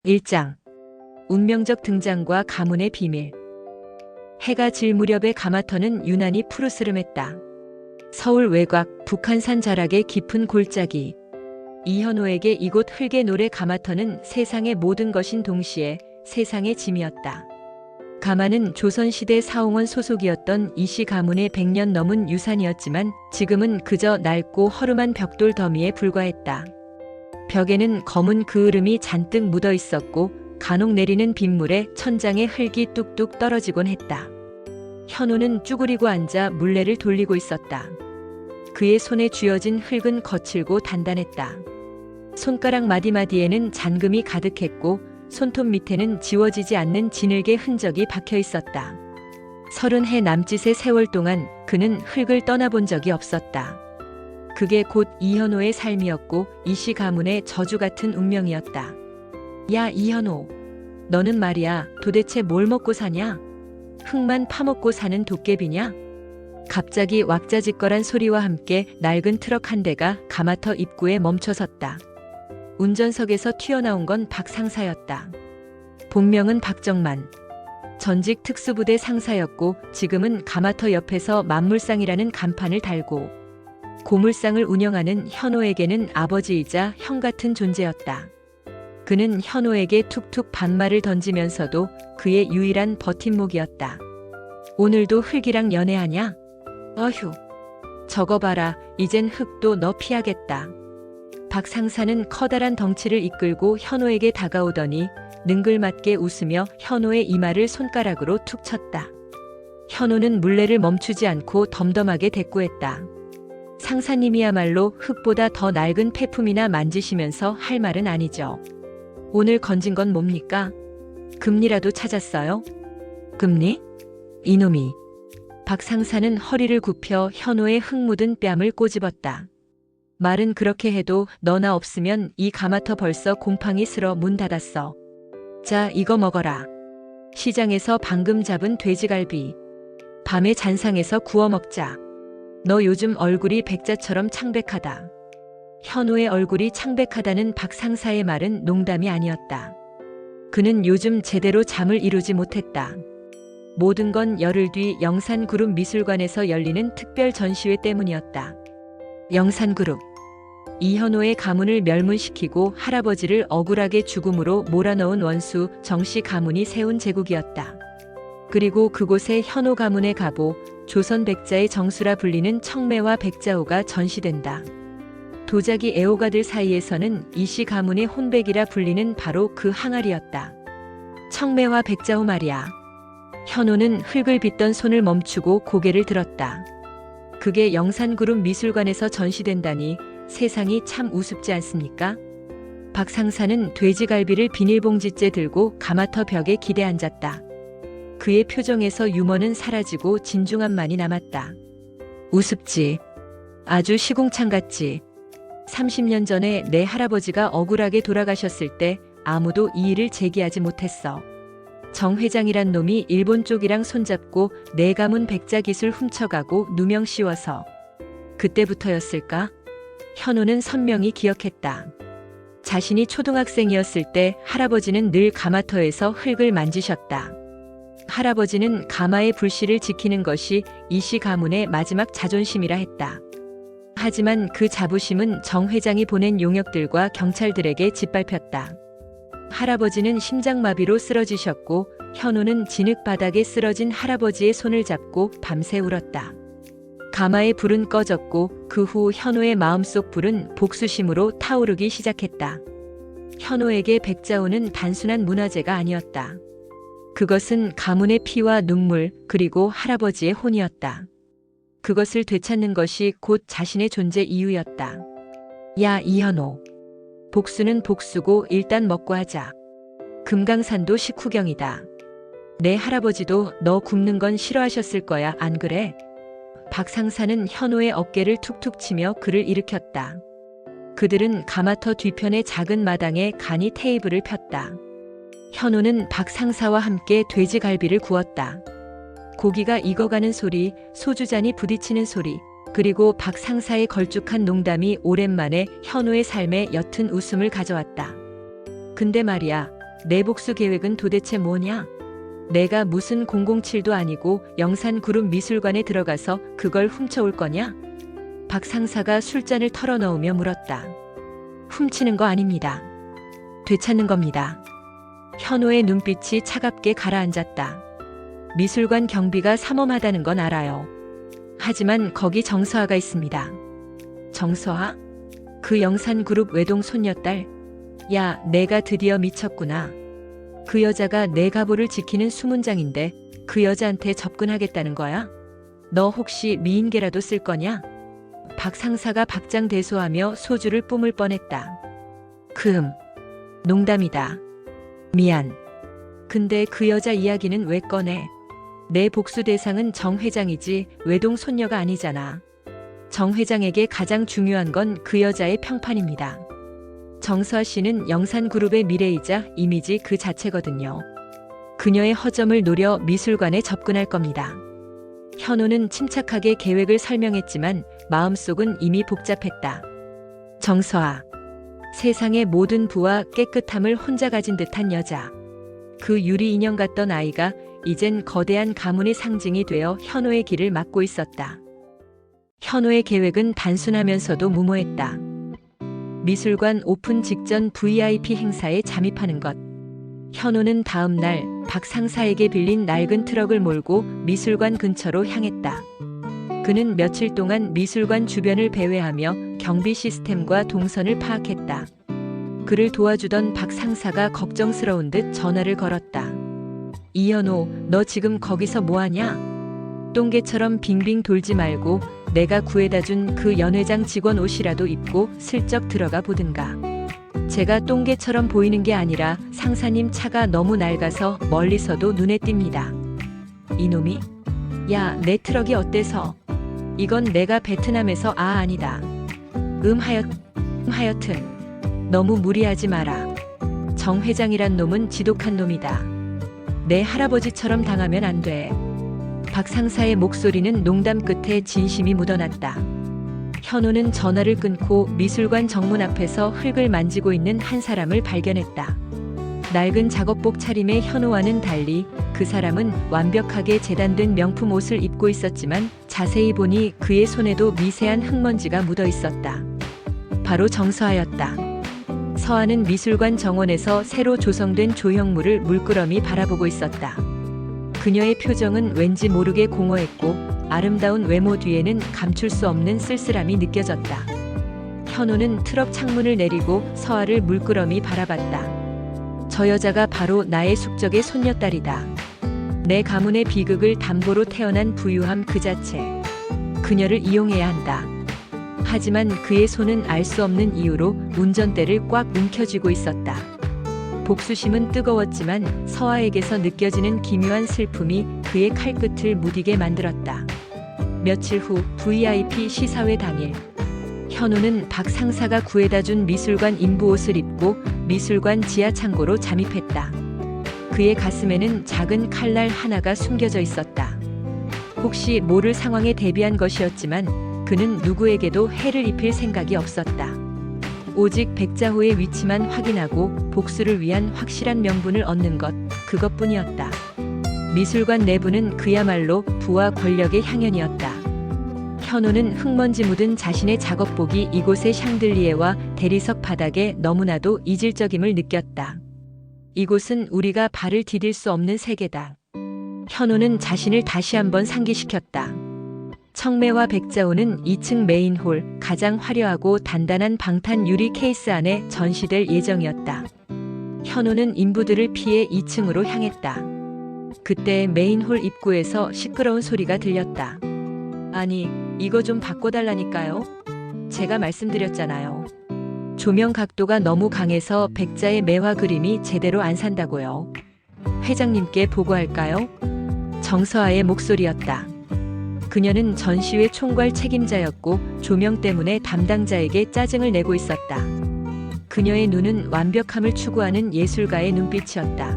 1장. 운명적 등장과 가문의 비밀. 해가 질 무렵에 가마터는 유난히 푸르스름했다. 서울 외곽 북한산 자락의 깊은 골짜기. 이현호에게 이곳 흙의 노래 가마터는 세상의 모든 것인 동시에 세상의 짐이었다. 가마는 조선시대 사홍원 소속이었던 이씨 가문의 100년 넘은 유산이었지만 지금은 그저 낡고 허름한 벽돌 더미에 불과했다. 벽에는 검은 그을음이 잔뜩 묻어 있었고 간혹 내리는 빗물에 천장에 흙이 뚝뚝 떨어지곤 했다. 현호는 쭈그리고 앉아 물레를 돌리고 있었다. 그의 손에 쥐어진 흙은 거칠고 단단했다. 손가락 마디마디에는 잔금이 가득했고 손톱 밑에는 지워지지 않는 진흙의 흔적이 박혀 있었다. 30해 남짓의 세월 동안 그는 흙을 떠나본 적이 없었다. 그게 곧 이현호의 삶이었고 이씨 가문의 저주 같은 운명이었다. 야 이현호, 너는 말이야 도대체 뭘 먹고 사냐? 흙만 파먹고 사는 도깨비냐? 갑자기 왁자지껄한 소리와 함께 낡은 트럭 한 대가 가마터 입구에 멈춰섰다. 운전석에서 튀어나온 건 박 상사였다. 본명은 박정만. 전직 특수부대 상사였고 지금은 가마터 옆에서 만물상이라는 간판을 달고 고물상을 운영하는 현호에게는 아버지이자 형 같은 존재였다. 그는 현호에게 툭툭 반말을 던지면서도 그의 유일한 버팀목이었다. 오늘도 흙이랑 연애하냐? 어휴, 저거 봐라, 이젠 흙도 너 피하겠다. 박 상사는 커다란 덩치를 이끌고 현호에게 다가오더니 능글맞게 웃으며 현호의 이마를 손가락으로 툭 쳤다. 현호는 물레를 멈추지 않고 덤덤하게 대꾸했다. 상사님이야말로 흙보다 더 낡은 폐품이나 만지시면서 할 말은 아니죠. 오늘 건진 건 뭡니까? 금리라도 찾았어요? 금리? 이놈이. 박 상사는 허리를 굽혀 현호의 흙 묻은 뺨을 꼬집었다. 말은 그렇게 해도 너나 없으면 이 가마터 벌써 곰팡이 쓸어 문 닫았어. 자, 이거 먹어라. 시장에서 방금 잡은 돼지갈비. 밤에 잔상에서 구워 먹자. 너 요즘 얼굴이 백자처럼 창백하다. 현호의 얼굴이 창백하다는 박 상사의 말은 농담이 아니었다. 그는 요즘 제대로 잠을 이루지 못했다. 모든 건 열흘 뒤 영산그룹 미술관에서 열리는 특별 전시회 때문이었다. 영산그룹. 이현호의 가문을 멸문시키고 할아버지를 억울하게 죽음으로 몰아넣은 원수 정씨 가문이 세운 제국이었다. 그리고 그곳에 현호 가문의 가보, 조선 백자의 정수라 불리는 청매와 백자호가 전시된다. 도자기 애호가들 사이에서는 이씨 가문의 혼백이라 불리는 바로 그 항아리였다. 청매와 백자호 말이야. 현호는 흙을 빚던 손을 멈추고 고개를 들었다. 그게 영산그룹 미술관에서 전시된다니 세상이 참 우습지 않습니까? 박 상사는 돼지갈비를 비닐봉지째 들고 가마터 벽에 기대 앉았다. 그의 표정에서 유머는 사라지고 진중함만이 남았다. 우습지. 아주 시궁창 같지. 30년 전에 내 할아버지가 억울하게 돌아가셨을 때 아무도 이 일을 제기하지 못했어. 정 회장이란 놈이 일본 쪽이랑 손잡고 내 가문 백자 기술 훔쳐가고 누명 씌워서. 그때부터였을까? 현호는 선명히 기억했다. 자신이 초등학생이었을 때 할아버지는 늘 가마터에서 흙을 만지셨다. 할아버지는 가마의 불씨를 지키는 것이 이씨 가문의 마지막 자존심이라 했다. 하지만 그 자부심은 정 회장이 보낸 용역들과 경찰들에게 짓밟혔다. 할아버지는 심장마비로 쓰러지셨고 현호는 진흙 바닥에 쓰러진 할아버지의 손을 잡고 밤새 울었다. 가마의 불은 꺼졌고 그 후 현호의 마음속 불은 복수심으로 타오르기 시작했다. 현호에게 백자호는 단순한 문화재가 아니었다. 그것은 가문의 피와 눈물 그리고 할아버지의 혼이었다. 그것을 되찾는 것이 곧 자신의 존재 이유였다. 야 이현호. 복수는 복수고 일단 먹고 하자. 금강산도 식후경이다. 내 할아버지도 너 굶는 건 싫어하셨을 거야, 안 그래? 박 상사는 현호의 어깨를 툭툭 치며 그를 일으켰다. 그들은 가마터 뒤편의 작은 마당에 간이 테이블을 폈다. 현호는 박 상사와 함께 돼지갈비를 구웠다. 고기가 익어가는 소리, 소주잔이 부딪히는 소리, 그리고 박 상사의 걸쭉한 농담이 오랜만에 현호의 삶에 옅은 웃음을 가져왔다. 근데 말이야, 내 복수 계획은 도대체 뭐냐? 내가 무슨 007도 아니고 영산그룹 미술관에 들어가서 그걸 훔쳐올 거냐? 박 상사가 술잔을 털어넣으며 물었다. 훔치는 거 아닙니다. 되찾는 겁니다. 현호의 눈빛이 차갑게 가라앉았다. 미술관 경비가 삼엄하다는 건 알아요. 하지만 거기 정서아가 있습니다. 정서아? 그 영산그룹 외동 손녀딸? 야, 내가 드디어 미쳤구나. 그 여자가 내 가보를 지키는 수문장인데 그 여자한테 접근하겠다는 거야? 너 혹시 미인계라도 쓸 거냐? 박 상사가 박장대소하며 소주를 뿜을 뻔했다. 농담이다. 미안. 근데 그 여자 이야기는 왜 꺼내? 내 복수 대상은 정 회장이지 외동 손녀가 아니잖아. 정 회장에게 가장 중요한 건 그 여자의 평판입니다. 정서아 씨는 영산그룹의 미래이자 이미지 그 자체거든요. 그녀의 허점을 노려 미술관에 접근할 겁니다. 현호는 침착하게 계획을 설명했지만 마음속은 이미 복잡했다. 정서아. 세상의 모든 부와 깨끗함을 혼자 가진 듯한 여자. 그 유리 인형 같던 아이가 이젠 거대한 가문의 상징이 되어 현호의 길을 막고 있었다. 현호의 계획은 단순하면서도 무모했다. 미술관 오픈 직전 VIP 행사에 잠입하는 것. 현호는 다음 날 박 상사에게 빌린 낡은 트럭을 몰고 미술관 근처로 향했다. 그는 며칠 동안 미술관 주변을 배회하며 경비 시스템과 동선을 파악했다. 그를 도와주던 박 상사가 걱정스러운 듯 전화를 걸었다. 이현호, 너 지금 거기서 뭐하냐? 똥개처럼 빙빙 돌지 말고 내가 구해다 준 그 연회장 직원 옷이라도 입고 슬쩍 들어가 보든가. 제가 똥개처럼 보이는 게 아니라 상사님 차가 너무 낡아서 멀리서도 눈에 띕니다. 이놈이? 야, 내 트럭이 어때서? 이건 내가 베트남에서 아니다. 하여튼 너무 무리하지 마라. 정 회장이란 놈은 지독한 놈이다. 내 할아버지처럼 당하면 안 돼. 박 상사의 목소리는 농담 끝에 진심이 묻어났다. 현호는 전화를 끊고 미술관 정문 앞에서 흙을 만지고 있는 한 사람을 발견했다. 낡은 작업복 차림의 현호와는 달리 그 사람은 완벽하게 재단된 명품 옷을 입고 있었지만 자세히 보니 그의 손에도 미세한 흙먼지가 묻어 있었다. 바로 정서아였다. 서아는 미술관 정원에서 새로 조성된 조형물을 물끄러미 바라보고 있었다. 그녀의 표정은 왠지 모르게 공허했고 아름다운 외모 뒤에는 감출 수 없는 쓸쓸함이 느껴졌다. 현호는 트럭 창문을 내리고 서아를 물끄러미 바라봤다. 저 여자가 바로 나의 숙적의 손녀딸이다. 내 가문의 비극을 담보로 태어난 부유함 그 자체. 그녀를 이용해야 한다. 하지만 그의 손은 알 수 없는 이유로 운전대를 꽉 움켜쥐고 있었다. 복수심은 뜨거웠지만 서아에게서 느껴지는 기묘한 슬픔이 그의 칼끝을 무디게 만들었다. 며칠 후 VIP 시사회 당일. 현호는 박 상사가 구해다 준 미술관 인부 옷을 입고 미술관 지하 창고로 잠입했다. 그의 가슴에는 작은 칼날 하나가 숨겨져 있었다. 혹시 모를 상황에 대비한 것이었지만 그는 누구에게도 해를 입힐 생각이 없었다. 오직 백자호의 위치만 확인하고 복수를 위한 확실한 명분을 얻는 것, 그것뿐이었다. 미술관 내부는 그야말로 부와 권력의 향연이었다. 현호는 흙먼지 묻은 자신의 작업복이 이곳의 샹들리에와 대리석 바닥에 너무나도 이질적임을 느꼈다. 이곳은 우리가 발을 디딜 수 없는 세계다. 현호는 자신을 다시 한번 상기시켰다. 청매와 백자호는 2층 메인홀, 가장 화려하고 단단한 방탄 유리 케이스 안에 전시될 예정이었다. 현호는 인부들을 피해 2층으로 향했다. 그때 메인홀 입구에서 시끄러운 소리가 들렸다. 아니, 이거 좀 바꿔달라니까요. 제가 말씀드렸잖아요. 조명 각도가 너무 강해서 백자의 매화 그림이 제대로 안 산다고요. 회장님께 보고할까요? 정서아의 목소리였다. 그녀는 전시회 총괄 책임자였고 조명 때문에 담당자에게 짜증을 내고 있었다. 그녀의 눈은 완벽함을 추구하는 예술가의 눈빛이었다.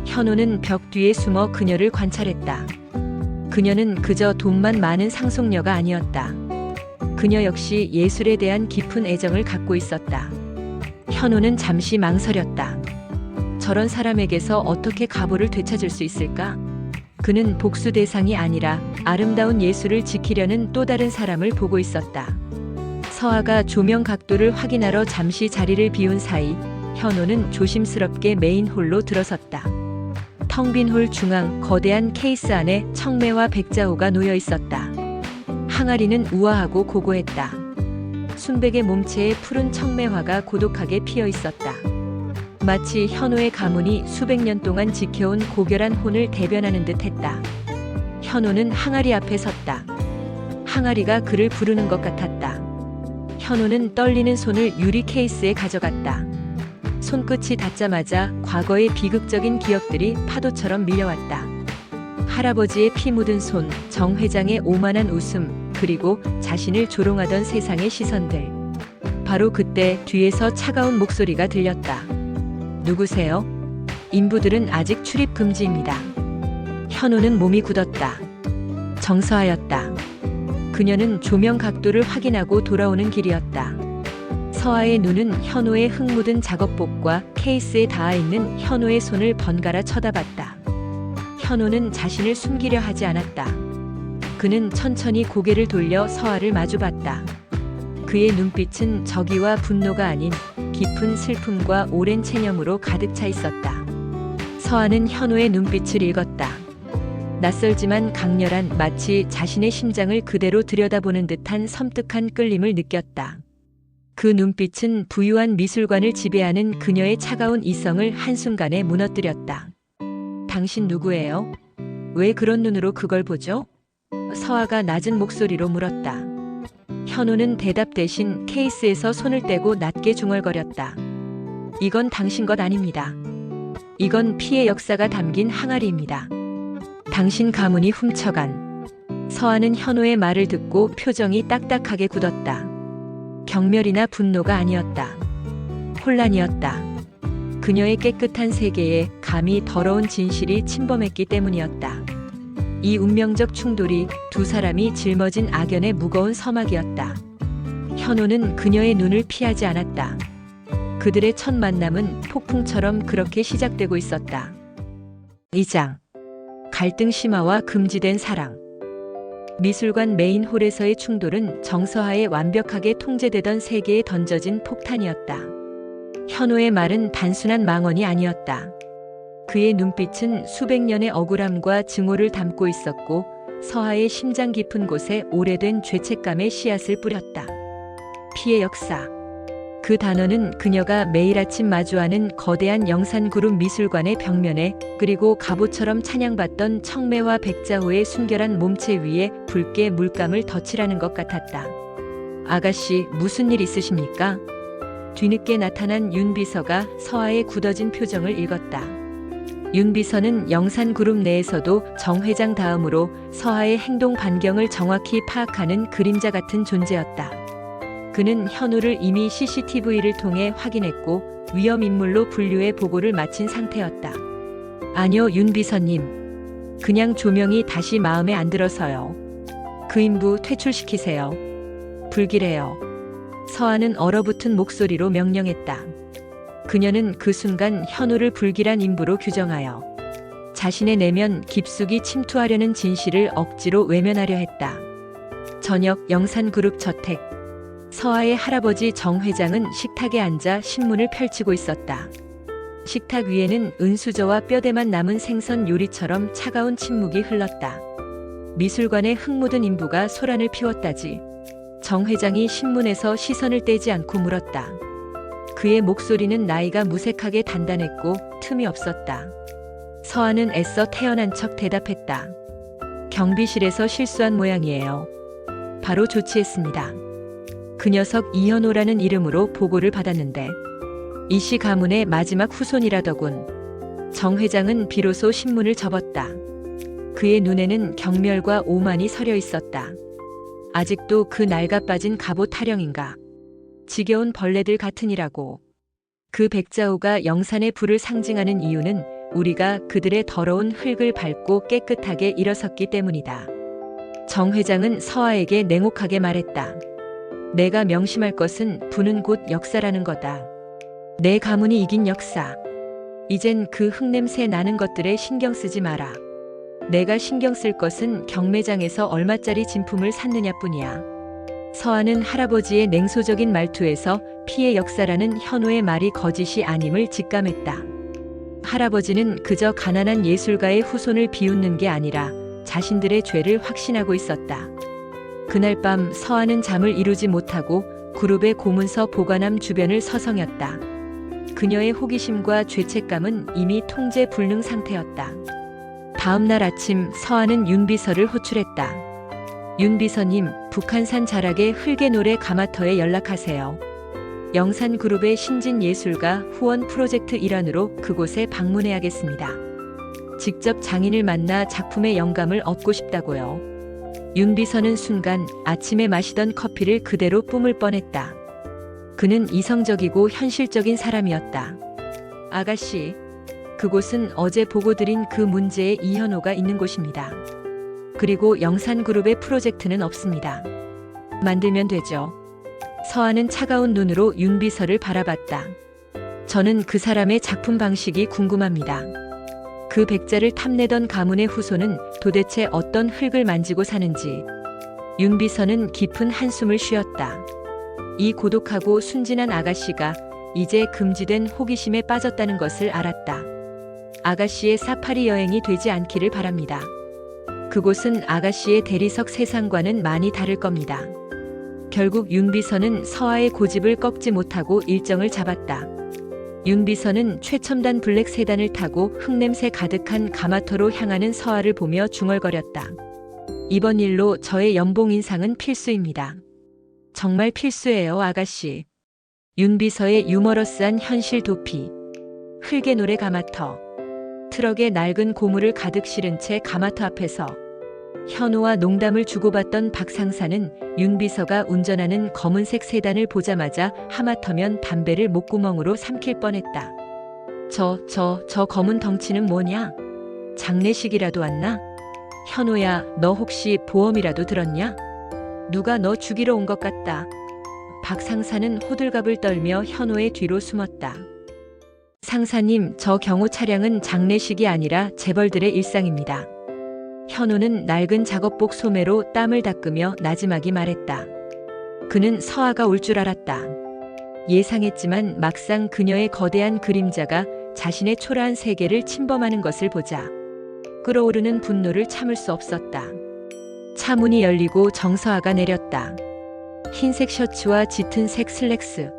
현호는 벽 뒤에 숨어 그녀를 관찰했다. 그녀는 그저 돈만 많은 상속녀가 아니었다. 그녀 역시 예술에 대한 깊은 애정을 갖고 있었다. 현호는 잠시 망설였다. 저런 사람에게서 어떻게 가보를 되찾을 수 있을까? 그는 복수 대상이 아니라 아름다운 예술을 지키려는 또 다른 사람을 보고 있었다. 서아가 조명 각도를 확인하러 잠시 자리를 비운 사이 현호는 조심스럽게 메인 홀로 들어섰다. 텅 빈 홀 중앙 거대한 케이스 안에 청매와 백자호가 놓여 있었다. 항아리는 우아하고 고고했다. 순백의 몸체에 푸른 청매화가 고독하게 피어 있었다. 마치 현호의 가문이 수백 년 동안 지켜온 고결한 혼을 대변하는 듯 했다. 현호는 항아리 앞에 섰다. 항아리가 그를 부르는 것 같았다. 현호는 떨리는 손을 유리 케이스에 가져갔다. 손끝이 닿자마자 과거의 비극적인 기억들이 파도처럼 밀려왔다. 할아버지의 피 묻은 손, 정 회장의 오만한 웃음, 그리고 자신을 조롱하던 세상의 시선들. 바로 그때 뒤에서 차가운 목소리가 들렸다. 누구세요? 인부들은 아직 출입 금지입니다. 현호는 몸이 굳었다. 정서하였다. 그녀는 조명 각도를 확인하고 돌아오는 길이었다. 서아의 눈은 현호의 흙 묻은 작업복과 케이스에 닿아있는 현호의 손을 번갈아 쳐다봤다. 현호는 자신을 숨기려 하지 않았다. 그는 천천히 고개를 돌려 서아를 마주봤다. 그의 눈빛은 적의와 분노가 아닌 깊은 슬픔과 오랜 체념으로 가득 차 있었다. 서아는 현호의 눈빛을 읽었다. 낯설지만 강렬한, 마치 자신의 심장을 그대로 들여다보는 듯한 섬뜩한 끌림을 느꼈다. 그 눈빛은 부유한 미술관을 지배하는 그녀의 차가운 이성을 한순간에 무너뜨렸다. 당신 누구예요? 왜 그런 눈으로 그걸 보죠? 서아가 낮은 목소리로 물었다. 현호는 대답 대신 케이스에서 손을 떼고 낮게 중얼거렸다. 이건 당신 것 아닙니다. 이건 피의 역사가 담긴 항아리입니다. 당신 가문이 훔쳐간. 서아는 현호의 말을 듣고 표정이 딱딱하게 굳었다. 경멸이나 분노가 아니었다. 혼란이었다. 그녀의 깨끗한 세계에 감히 더러운 진실이 침범했기 때문이었다. 이 운명적 충돌이 두 사람이 짊어진 악연의 무거운 서막이었다. 현호는 그녀의 눈을 피하지 않았다. 그들의 첫 만남은 폭풍처럼 그렇게 시작되고 있었다. 2장. 갈등 심화와 금지된 사랑. 미술관 메인 홀에서의 충돌은 정서하에 완벽하게 통제되던 세계에 던져진 폭탄이었다. 현호의 말은 단순한 망언이 아니었다. 그의 눈빛은 수백 년의 억울함과 증오를 담고 있었고 서하의 심장 깊은 곳에 오래된 죄책감의 씨앗을 뿌렸다. 피의 역사. 그 단어는 그녀가 매일 아침 마주하는 거대한 영산그룹 미술관의 벽면에, 그리고 갑옷처럼 찬양받던 청매와 백자호의 순결한 몸체 위에 붉게 물감을 덧칠하는 것 같았다. 아가씨, 무슨 일 있으십니까? 뒤늦게 나타난 윤 비서가 서하의 굳어진 표정을 읽었다. 윤 비서는 영산그룹 내에서도 정 회장 다음으로 서하의 행동 반경을 정확히 파악하는 그림자 같은 존재였다. 그는 현호를 이미 CCTV를 통해 확인했고 위험 인물로 분류해 보고를 마친 상태였다. 아니요, 윤 비서님. 그냥 조명이 다시 마음에 안 들어서요. 그 인부 퇴출시키세요. 불길해요. 서아는 얼어붙은 목소리로 명령했다. 그녀는 그 순간 현호를 불길한 인부로 규정하여 자신의 내면 깊숙이 침투하려는 진실을 억지로 외면하려 했다. 저녁 영산그룹 저택. 서아의 할아버지 정 회장은 식탁에 앉아 신문을 펼치고 있었다. 식탁 위에는 은수저와 뼈대만 남은 생선 요리처럼 차가운 침묵이 흘렀다. 미술관의 흙 묻은 인부가 소란을 피웠다지. 정 회장이 신문에서 시선을 떼지 않고 물었다. 그의 목소리는 나이가 무색하게 단단했고 틈이 없었다. 서아는 애써 태어난 척 대답했다. 경비실에서 실수한 모양이에요. 바로 조치했습니다. 그 녀석 이현호라는 이름으로 보고를 받았는데 이씨 가문의 마지막 후손이라더군. 정 회장은 비로소 신문을 접었다. 그의 눈에는 경멸과 오만이 서려 있었다. 아직도 그 낡아빠진 갑옷 타령인가. 지겨운 벌레들 같으니라고. 그 백자호가 영산의 불을 상징하는 이유는 우리가 그들의 더러운 흙을 밟고 깨끗하게 일어섰기 때문이다. 정 회장은 서아에게 냉혹하게 말했다. 내가 명심할 것은 부는 곧 역사라는 거다. 내 가문이 이긴 역사. 이젠 그 흙냄새 나는 것들에 신경 쓰지 마라. 내가 신경 쓸 것은 경매장에서 얼마짜리 진품을 샀느냐뿐이야. 서아는 할아버지의 냉소적인 말투에서 피해 역사라는 현호의 말이 거짓이 아님을 직감했다. 할아버지는 그저 가난한 예술가의 후손을 비웃는 게 아니라 자신들의 죄를 확신하고 있었다. 그날 밤 서아는 잠을 이루지 못하고 그룹의 고문서 보관함 주변을 서성였다. 그녀의 호기심과 죄책감은 이미 통제 불능 상태였다. 다음 날 아침 서아는 윤비서를 호출했다. 윤비서님, 북한산 자락의 흙의노래 가마터에 연락하세요. 영산그룹의 신진예술가 후원 프로젝트 일환으로 그곳에 방문해야겠습니다. 직접 장인을 만나 작품의 영감을 얻고 싶다고요. 윤비서는 순간 아침에 마시던 커피를 그대로 뿜을 뻔했다. 그는 이성적이고 현실적인 사람이었다. 아가씨, 그곳은 어제 보고 드린 그 문제의 이현호가 있는 곳입니다. 그리고 영산그룹의 프로젝트는 없습니다. 만들면 되죠. 서아는 차가운 눈으로 윤비서를 바라봤다. 저는 그 사람의 작품 방식이 궁금합니다. 그 백자를 탐내던 가문의 후손은 도대체 어떤 흙을 만지고 사는지. 윤비서는 깊은 한숨을 쉬었다. 이 고독하고 순진한 아가씨가 이제 금지된 호기심에 빠졌다는 것을 알았다. 아가씨의 사파리 여행이 되지 않기를 바랍니다. 그곳은 아가씨의 대리석 세상과는 많이 다를 겁니다. 결국 윤비서는 서아의 고집을 꺾지 못하고 일정을 잡았다. 윤비서는 최첨단 블랙 세단을 타고 흙냄새 가득한 가마터로 향하는 서아를 보며 중얼거렸다. 이번 일로 저의 연봉 인상은 필수입니다. 정말 필수예요, 아가씨. 윤비서의 유머러스한 현실 도피. 흙의 노래 가마터. 트럭에 낡은 고무를 가득 실은 채 가마터 앞에서 현호와 농담을 주고받던 박상사는 윤비서가 운전하는 검은색 세단을 보자마자 하마터면 담배를 목구멍으로 삼킬 뻔했다. 저 검은 덩치는 뭐냐? 장례식이라도 왔나? 현호야, 너 혹시 보험이라도 들었냐? 누가 너 죽이러 온 것 같다. 박상사는 호들갑을 떨며 현호의 뒤로 숨었다. 상사님, 저 경호 차량은 장례식이 아니라 재벌들의 일상입니다. 현호는 낡은 작업복 소매로 땀을 닦으며 나지막이 말했다. 그는 서아가 올 줄 알았다. 예상했지만 막상 그녀의 거대한 그림자가 자신의 초라한 세계를 침범하는 것을 보자 끓어오르는 분노를 참을 수 없었다. 차 문이 열리고 정서아가 내렸다. 흰색 셔츠와 짙은 색 슬랙스.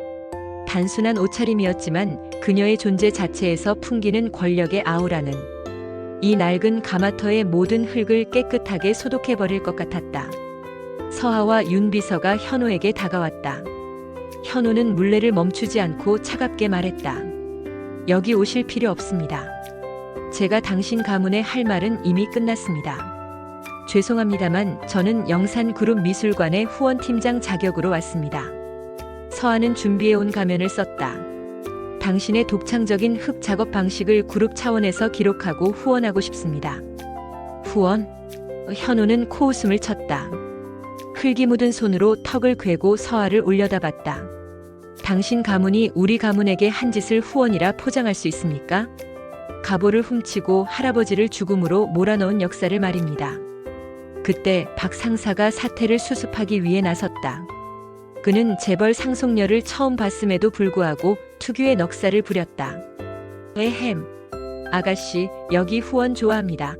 단순한 옷차림이었지만 그녀의 존재 자체에서 풍기는 권력의 아우라는 이 낡은 가마터의 모든 흙을 깨끗하게 소독해버릴 것 같았다. 서아와 윤비서가 현호에게 다가왔다. 현호는 물레를 멈추지 않고 차갑게 말했다. 여기 오실 필요 없습니다. 제가 당신 가문에 할 말은 이미 끝났습니다. 죄송합니다만 저는 영산그룹 미술관의 후원팀장 자격으로 왔습니다. 서아는 준비해온 가면을 썼다. 당신의 독창적인 흙 작업 방식을 그룹 차원에서 기록하고 후원하고 싶습니다. 후원? 현호는 코웃음을 쳤다. 흙이 묻은 손으로 턱을 괴고 서아를 올려다봤다. 당신 가문이 우리 가문에게 한 짓을 후원이라 포장할 수 있습니까? 가보를 훔치고 할아버지를 죽음으로 몰아넣은 역사를 말입니다. 그때 박 상사가 사태를 수습하기 위해 나섰다. 그는 재벌 상속녀를 처음 봤음에도 불구하고 특유의 넉살을 부렸다. 에헴. 아가씨, 여기 후원 좋아합니다.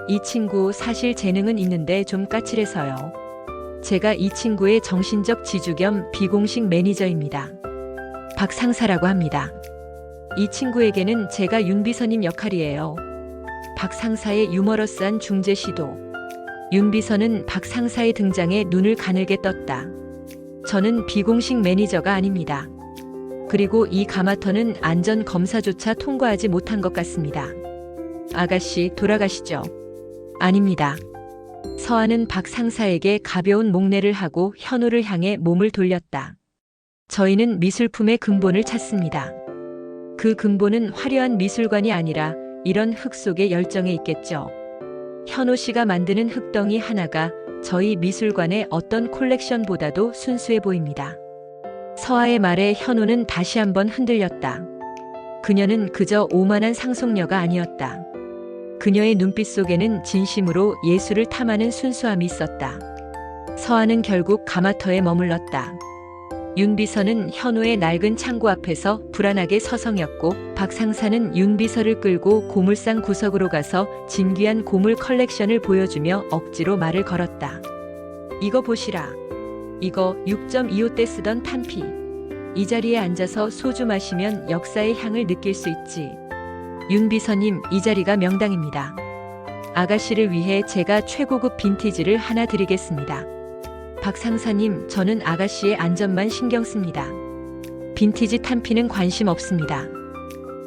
이 친구 사실 재능은 있는데 좀 까칠해서요. 제가 이 친구의 정신적 지주 겸 비공식 매니저입니다. 박 상사라고 합니다. 이 친구에게는 제가 윤비서님 역할이에요. 박 상사의 유머러스한 중재 시도. 윤비서는 박 상사의 등장에 눈을 가늘게 떴다. 저는 비공식 매니저가 아닙니다. 그리고 이 가마터는 안전 검사조차 통과하지 못한 것 같습니다. 아가씨, 돌아가시죠. 아닙니다. 서아는 박 상사에게 가벼운 목례를 하고 현호를 향해 몸을 돌렸다. 저희는 미술품의 근본을 찾습니다. 그 근본은 화려한 미술관이 아니라 이런 흙 속의 열정에 있겠죠. 현호 씨가 만드는 흙덩이 하나가 저희 미술관의 어떤 콜렉션보다도 순수해 보입니다. 서아의 말에 현호는 다시 한번 흔들렸다. 그녀는 그저 오만한 상속녀가 아니었다. 그녀의 눈빛 속에는 진심으로 예술을 탐하는 순수함이 있었다. 서아는 결국 가마터에 머물렀다. 윤 비서는 현우의 낡은 창고 앞에서 불안하게 서성였고, 박 상사는 윤 비서를 끌고 고물상 구석으로 가서 진귀한 고물 컬렉션을 보여주며 억지로 말을 걸었다. 이거 보시라. 이거 6.25 때 쓰던 탄피. 이 자리에 앉아서 소주 마시면 역사의 향을 느낄 수 있지. 윤 비서님, 이 자리가 명당입니다. 아가씨를 위해 제가 최고급 빈티지를 하나 드리겠습니다. 박 상사님, 저는 아가씨의 안전만 신경 씁니다. 빈티지 탄피는 관심 없습니다.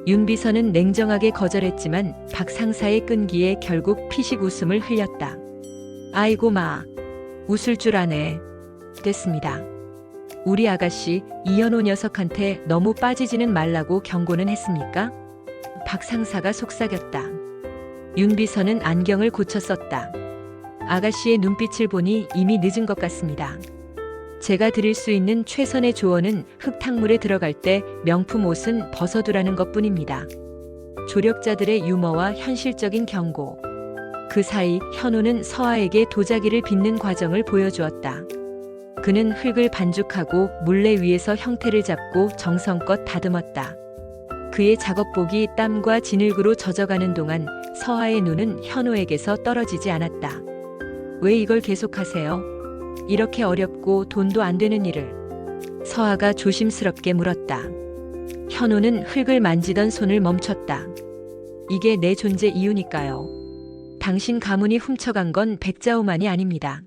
윤 비서는 냉정하게 거절했지만 박 상사의 끈기에 결국 피식 웃음을 흘렸다. 아이고 마, 웃을 줄 아네. 됐습니다. 우리 아가씨 이현호 녀석한테 너무 빠지지는 말라고 경고는 했습니까? 박 상사가 속삭였다. 윤 비서는 안경을 고쳐 썼다. 아가씨의 눈빛을 보니 이미 늦은 것 같습니다. 제가 드릴 수 있는 최선의 조언은 흙탕물에 들어갈 때 명품 옷은 벗어두라는 것뿐입니다. 조력자들의 유머와 현실적인 경고. 그 사이 현우는 서아에게 도자기를 빚는 과정을 보여주었다. 그는 흙을 반죽하고 물레 위에서 형태를 잡고 정성껏 다듬었다. 그의 작업복이 땀과 진흙으로 젖어가는 동안 서아의 눈은 현우에게서 떨어지지 않았다. 왜 이걸 계속하세요? 이렇게 어렵고 돈도 안 되는 일을. 서아가 조심스럽게 물었다. 현우는 흙을 만지던 손을 멈췄다. 이게 내 존재 이유니까요. 당신 가문이 훔쳐간 건 백자호만이 아닙니다.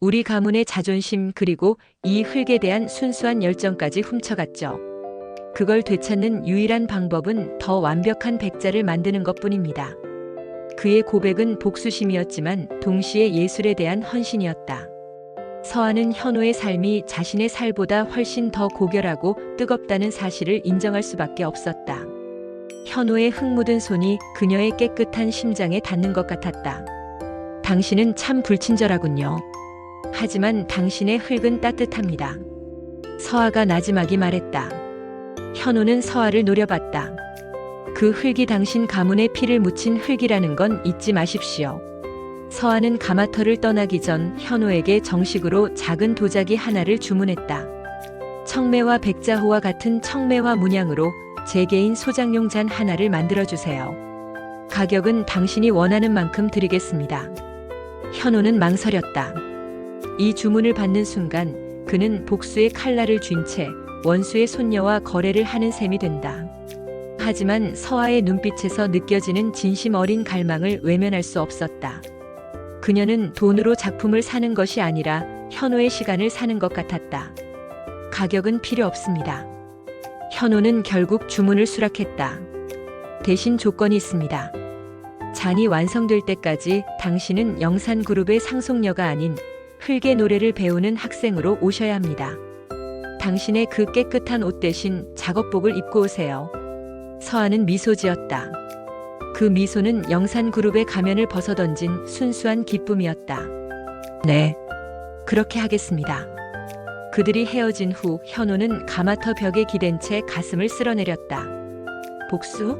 우리 가문의 자존심 그리고 이 흙에 대한 순수한 열정까지 훔쳐갔죠. 그걸 되찾는 유일한 방법은 더 완벽한 백자를 만드는 것뿐입니다. 그의 고백은 복수심이었지만 동시에 예술에 대한 헌신이었다. 서아는 현우의 삶이 자신의 살보다 훨씬 더 고결하고 뜨겁다는 사실을 인정할 수밖에 없었다. 현우의 흙 묻은 손이 그녀의 깨끗한 심장에 닿는 것 같았다. 당신은 참 불친절하군요. 하지만 당신의 흙은 따뜻합니다. 서아가 나지막이 말했다. 현우는 서아를 노려봤다. 그 흙이 당신 가문의 피를 묻힌 흙이라는 건 잊지 마십시오. 서아는 가마터를 떠나기 전 현우에게 정식으로 작은 도자기 하나를 주문했다. 청매와 백자호와 같은 청매화 문양으로 제 개인 소장용 잔 하나를 만들어주세요. 가격은 당신이 원하는 만큼 드리겠습니다. 현우는 망설였다. 이 주문을 받는 순간 그는 복수의 칼날을 쥔 채 원수의 손녀와 거래를 하는 셈이 된다. 하지만 서아의 눈빛에서 느껴지는 진심 어린 갈망을 외면할 수 없었다. 그녀는 돈으로 작품을 사는 것이 아니라 현우의 시간을 사는 것 같았다. 가격은 필요 없습니다. 현우는 결국 주문을 수락했다. 대신 조건이 있습니다. 잔이 완성될 때까지 당신은 영산그룹의 상속녀가 아닌 흙의 노래를 배우는 학생으로 오셔야 합니다. 당신의 그 깨끗한 옷 대신 작업복을 입고 오세요. 서아는 미소 지었다. 그 미소는 영산그룹의 가면을 벗어던진 순수한 기쁨이었다. 네, 그렇게 하겠습니다. 그들이 헤어진 후 현우는 가마터 벽에 기댄 채 가슴을 쓸어내렸다. 복수?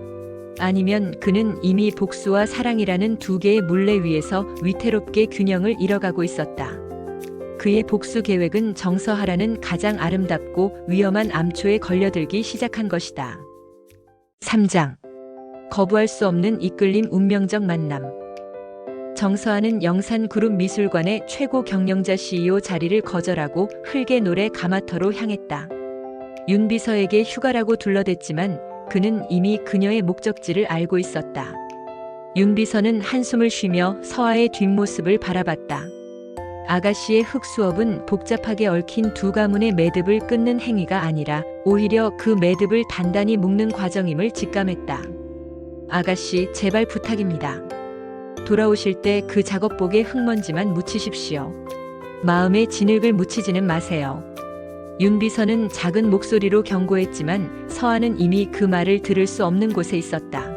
아니면 그는 이미 복수와 사랑이라는 두 개의 물레 위에서 위태롭게 균형을 잃어가고 있었다. 그의 복수 계획은 정서하라는 가장 아름답고 위험한 암초에 걸려들기 시작한 것이다. 3장. 거부할 수 없는 이끌림 운명적 만남. 정서하는 영산그룹 미술관의 최고 경영자 CEO 자리를 거절하고 흙의 노래 가마터로 향했다. 윤 비서에게 휴가라고 둘러댔지만 그는 이미 그녀의 목적지를 알고 있었다. 윤 비서는 한숨을 쉬며 서아의 뒷모습을 바라봤다. 아가씨의 흙 수업은 복잡하게 얽힌 두 가문의 매듭을 끊는 행위가 아니라 오히려 그 매듭을 단단히 묶는 과정임을 직감했다. 아가씨, 제발 부탁입니다. 돌아오실 때 그 작업복에 흙먼지만 묻히십시오. 마음에 진흙을 묻히지는 마세요. 윤 비서는 작은 목소리로 경고했지만 서아는 이미 그 말을 들을 수 없는 곳에 있었다.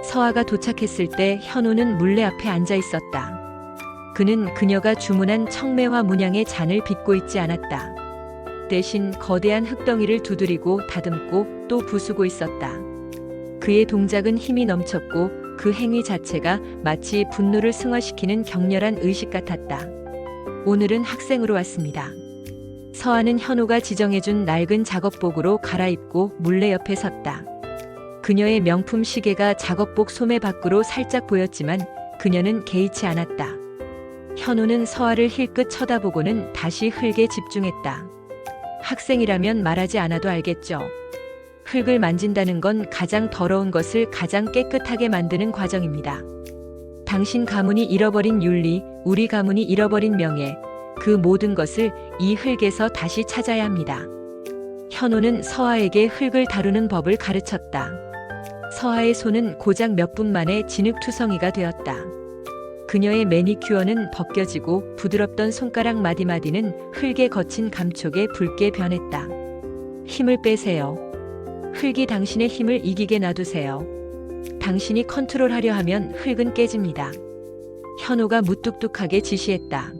서아가 도착했을 때 현우는 물레 앞에 앉아 있었다. 그는 그녀가 주문한 청매화 문양의 잔을 빚고 있지 않았다. 대신 거대한 흙덩이를 두드리고 다듬고 또 부수고 있었다. 그의 동작은 힘이 넘쳤고 그 행위 자체가 마치 분노를 승화시키는 격렬한 의식 같았다. 오늘은 학생으로 왔습니다. 서아는 현호가 지정해준 낡은 작업복으로 갈아입고 물레 옆에 섰다. 그녀의 명품 시계가 작업복 소매 밖으로 살짝 보였지만 그녀는 개의치 않았다. 현호는 서아를 힐끗 쳐다보고는 다시 흙에 집중했다. 학생이라면 말하지 않아도 알겠죠. 흙을 만진다는 건 가장 더러운 것을 가장 깨끗하게 만드는 과정입니다. 당신 가문이 잃어버린 윤리, 우리 가문이 잃어버린 명예, 그 모든 것을 이 흙에서 다시 찾아야 합니다. 현호는 서아에게 흙을 다루는 법을 가르쳤다. 서아의 손은 고작 몇 분 만에 진흙투성이가 되었다. 그녀의 매니큐어는 벗겨지고 부드럽던 손가락 마디마디는 흙에 거친 감촉에 붉게 변했다. 힘을 빼세요. 흙이 당신의 힘을 이기게 놔두세요. 당신이 컨트롤하려 하면 흙은 깨집니다. 현호가 무뚝뚝하게 지시했다.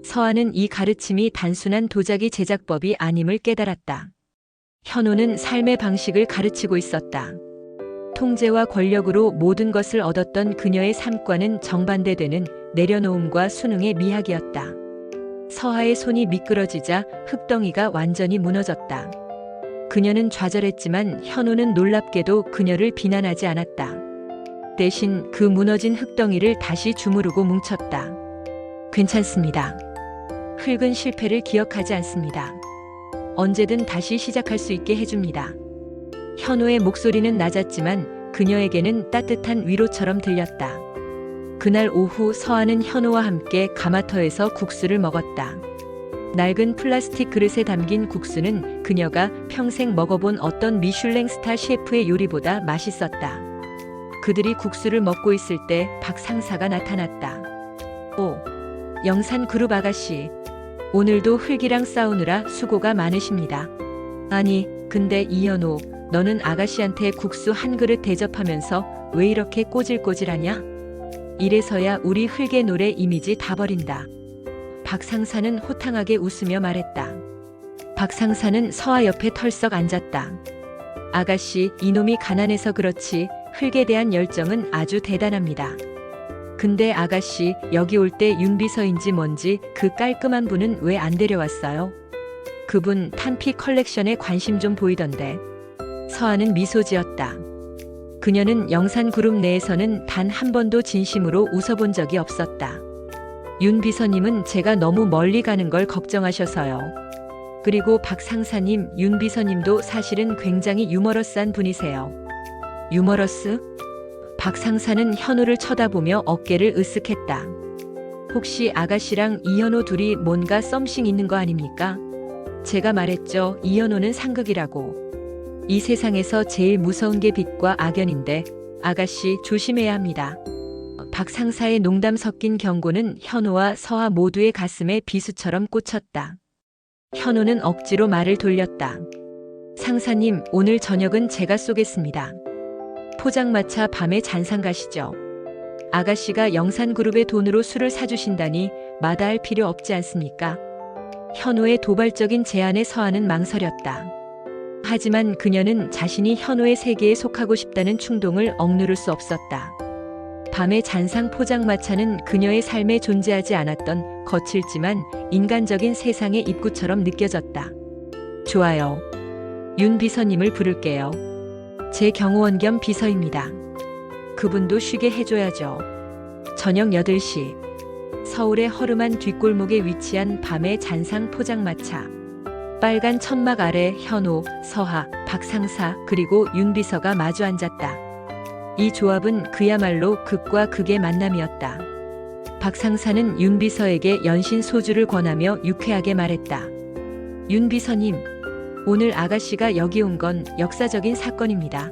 서아는 이 가르침이 단순한 도자기 제작법이 아님을 깨달았다. 현호는 삶의 방식을 가르치고 있었다. 통제와 권력으로 모든 것을 얻었던 그녀의 삶과는 정반대되는 내려놓음과 순응의 미학이었다. 서아의 손이 미끄러지자 흙덩이가 완전히 무너졌다. 그녀는 좌절했지만 현호는 놀랍게도 그녀를 비난하지 않았다. 대신 그 무너진 흙덩이를 다시 주무르고 뭉쳤다. 괜찮습니다. 흙은 실패를 기억하지 않습니다. 언제든 다시 시작할 수 있게 해줍니다. 현호의 목소리는 낮았지만 그녀에게는 따뜻한 위로처럼 들렸다. 그날 오후 서아는 현호와 함께 가마터에서 국수를 먹었다. 낡은 플라스틱 그릇에 담긴 국수는 그녀가 평생 먹어본 어떤 미슐랭 스타 셰프의 요리보다 맛있었다. 그들이 국수를 먹고 있을 때 박 상사가 나타났다. 오, 영산그룹 아가씨. 오늘도 흙이랑 싸우느라 수고가 많으십니다. 아니, 근데 이현호, 너는 아가씨한테 국수 한 그릇 대접하면서 왜 이렇게 꼬질꼬질하냐? 이래서야 우리 흙의 노래 이미지 다 버린다. 박 상사는 호탕하게 웃으며 말했다. 박 상사는 서아 옆에 털썩 앉았다. 아가씨, 이놈이 가난해서 그렇지 흙에 대한 열정은 아주 대단합니다. 근데 아가씨, 여기 올 때 윤비서인지 뭔지 그 깔끔한 분은 왜 안 데려왔어요? 그분 탄피 컬렉션에 관심 좀 보이던데. 서아는 미소 지었다. 그녀는 영산그룹 내에서는 단 한 번도 진심으로 웃어본 적이 없었다. 윤 비서님은 제가 너무 멀리 가는 걸 걱정하셔서요. 그리고 박 상사님, 윤 비서님도 사실은 굉장히 유머러스한 분이세요. 유머러스? 박 상사는 현호를 쳐다보며 어깨를 으쓱했다. 혹시 아가씨랑 이현호 둘이 뭔가 썸씽 있는 거 아닙니까? 제가 말했죠. 이현호는 상극이라고. 이 세상에서 제일 무서운 게 빛과 악연인데 아가씨 조심해야 합니다. 박 상사의 농담 섞인 경고는 현호와 서아 모두의 가슴에 비수처럼 꽂혔다. 현호는 억지로 말을 돌렸다. 상사님, 오늘 저녁은 제가 쏘겠습니다. 포장마차 밤에 잔상 가시죠. 아가씨가 영산그룹의 돈으로 술을 사주신다니 마다할 필요 없지 않습니까? 현호의 도발적인 제안에 서아는 망설였다. 하지만 그녀는 자신이 현호의 세계에 속하고 싶다는 충동을 억누를 수 없었다. 밤의 잔상 포장마차는 그녀의 삶에 존재하지 않았던 거칠지만 인간적인 세상의 입구처럼 느껴졌다. 좋아요. 윤 비서님을 부를게요. 제 경호원 겸 비서입니다. 그분도 쉬게 해줘야죠. 저녁 8시. 서울의 허름한 뒷골목에 위치한 밤의 잔상 포장마차. 빨간 천막 아래 현호, 서하, 박 상사 그리고 윤 비서가 마주 앉았다. 이 조합은 그야말로 극과 극의 만남이었다. 박 상사는 윤 비서에게 연신 소주를 권하며 유쾌하게 말했다. 윤 비서님, 오늘 아가씨가 여기 온 건 역사적인 사건입니다.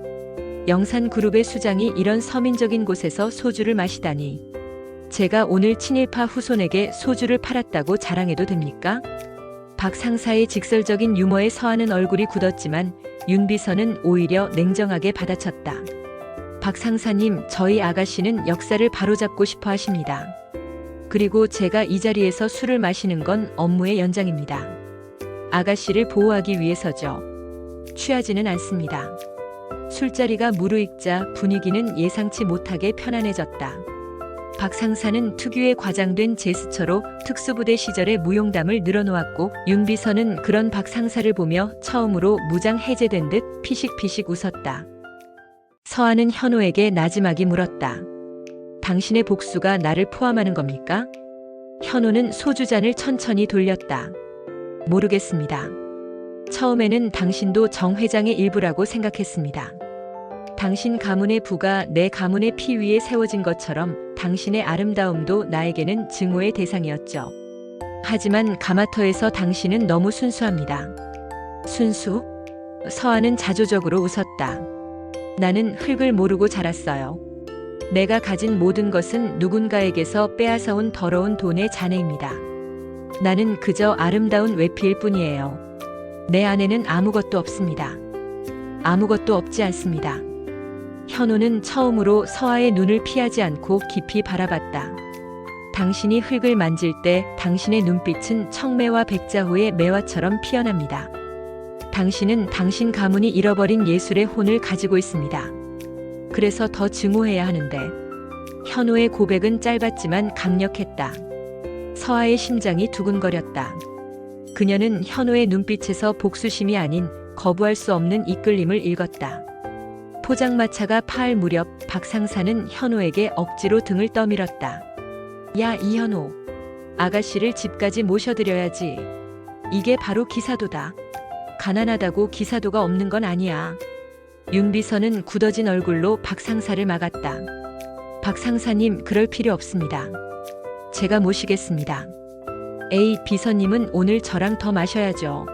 영산그룹의 수장이 이런 서민적인 곳에서 소주를 마시다니. 제가 오늘 친일파 후손에게 소주를 팔았다고 자랑해도 됩니까? 박 상사의 직설적인 유머에 서하는 얼굴이 굳었지만 윤 비서는 오히려 냉정하게 받아쳤다. 박 상사님, 저희 아가씨는 역사를 바로잡고 싶어 하십니다. 그리고 제가 이 자리에서 술을 마시는 건 업무의 연장입니다. 아가씨를 보호하기 위해서죠. 취하지는 않습니다. 술자리가 무르익자 분위기는 예상치 못하게 편안해졌다. 박 상사는 특유의 과장된 제스처로 특수부대 시절의 무용담을 늘어놓았고 윤 비서는 그런 박 상사를 보며 처음으로 무장 해제된 듯 피식피식 웃었다. 서한은 현호에게 나지막이 물었다. 당신의 복수가 나를 포함하는 겁니까? 현호는 소주잔을 천천히 돌렸다. 모르겠습니다. 처음에는 당신도 정 회장의 일부라고 생각했습니다. 당신 가문의 부가 내 가문의 피 위에 세워진 것처럼 당신의 아름다움도 나에게는 증오의 대상이었죠. 하지만 가마터에서 당신은 너무 순수합니다. 순수? 서한은 자조적으로 웃었다. 나는 흙을 모르고 자랐어요. 내가 가진 모든 것은 누군가에게서 빼앗아온 더러운 돈의 잔해입니다. 나는 그저 아름다운 외피일 뿐이에요. 내 안에는 아무것도 없습니다. 아무것도 없지 않습니다. 현호는 처음으로 서아의 눈을 피하지 않고 깊이 바라봤다. 당신이 흙을 만질 때 당신의 눈빛은 청매와 백자호의 매화처럼 피어납니다. 당신은 당신 가문이 잃어버린 예술의 혼을 가지고 있습니다. 그래서 더 증오해야 하는데. 현호의 고백은 짧았지만 강력했다. 서아의 심장이 두근거렸다. 그녀는 현호의 눈빛에서 복수심이 아닌 거부할 수 없는 이끌림을 읽었다. 포장마차가 파할 무렵 박 상사는 현호에게 억지로 등을 떠밀었다. 야, 이현호. 아가씨를 집까지 모셔드려야지. 이게 바로 기사도다. 가난하다고 기사도가 없는 건 아니야. 윤 비서는 굳어진 얼굴로 박 상사를 막았다. 박 상사님, 그럴 필요 없습니다. 제가 모시겠습니다. 에이, 비서님은 오늘 저랑 더 마셔야죠.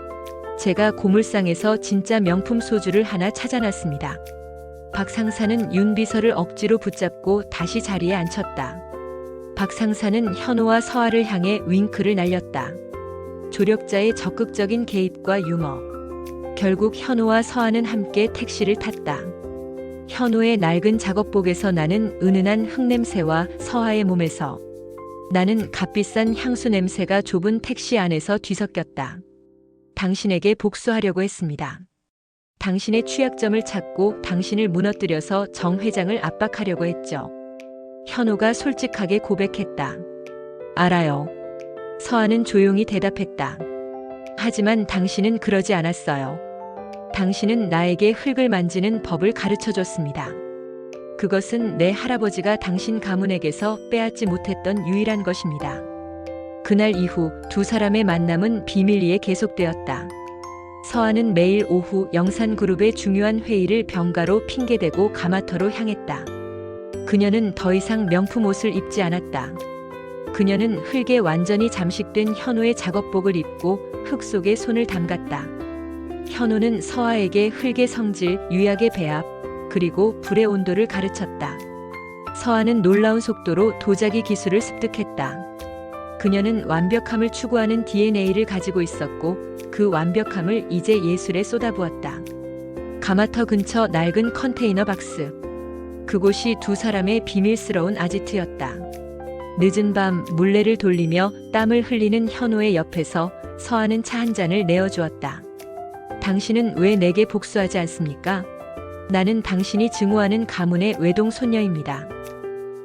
제가 고물상에서 진짜 명품 소주를 하나 찾아놨습니다. 박 상사는 윤 비서를 억지로 붙잡고 다시 자리에 앉혔다. 박 상사는 현호와 서아를 향해 윙크를 날렸다. 조력자의 적극적인 개입과 유머. 결국 현호와 서아는 함께 택시를 탔다. 현호의 낡은 작업복에서 나는 은은한 흙냄새와 서아의 몸에서 나는 값비싼 향수 냄새가 좁은 택시 안에서 뒤섞였다. 당신에게 복수하려고 했습니다. 당신의 취약점을 찾고 당신을 무너뜨려서 정 회장을 압박하려고 했죠. 현호가 솔직하게 고백했다. 알아요. 서아는 조용히 대답했다. 하지만 당신은 그러지 않았어요. 당신은 나에게 흙을 만지는 법을 가르쳐줬습니다. 그것은 내 할아버지가 당신 가문에게서 빼앗지 못했던 유일한 것입니다. 그날 이후 두 사람의 만남은 비밀리에 계속되었다. 서아는 매일 오후 영산그룹의 중요한 회의를 병가로 핑계대고 가마터로 향했다. 그녀는 더 이상 명품 옷을 입지 않았다. 그녀는 흙에 완전히 잠식된 현호의 작업복을 입고 흙 속에 손을 담갔다. 현호는 서아에게 흙의 성질, 유약의 배합, 그리고 불의 온도를 가르쳤다. 서아는 놀라운 속도로 도자기 기술을 습득했다. 그녀는 완벽함을 추구하는 DNA를 가지고 있었고 그 완벽함을 이제 예술에 쏟아부었다. 가마터 근처 낡은 컨테이너 박스. 그곳이 두 사람의 비밀스러운 아지트였다. 늦은 밤 물레를 돌리며 땀을 흘리는 현호의 옆에서 서아는 차 한 잔을 내어주었다. 당신은 왜 내게 복수하지 않습니까? 나는 당신이 증오하는 가문의 외동 손녀입니다.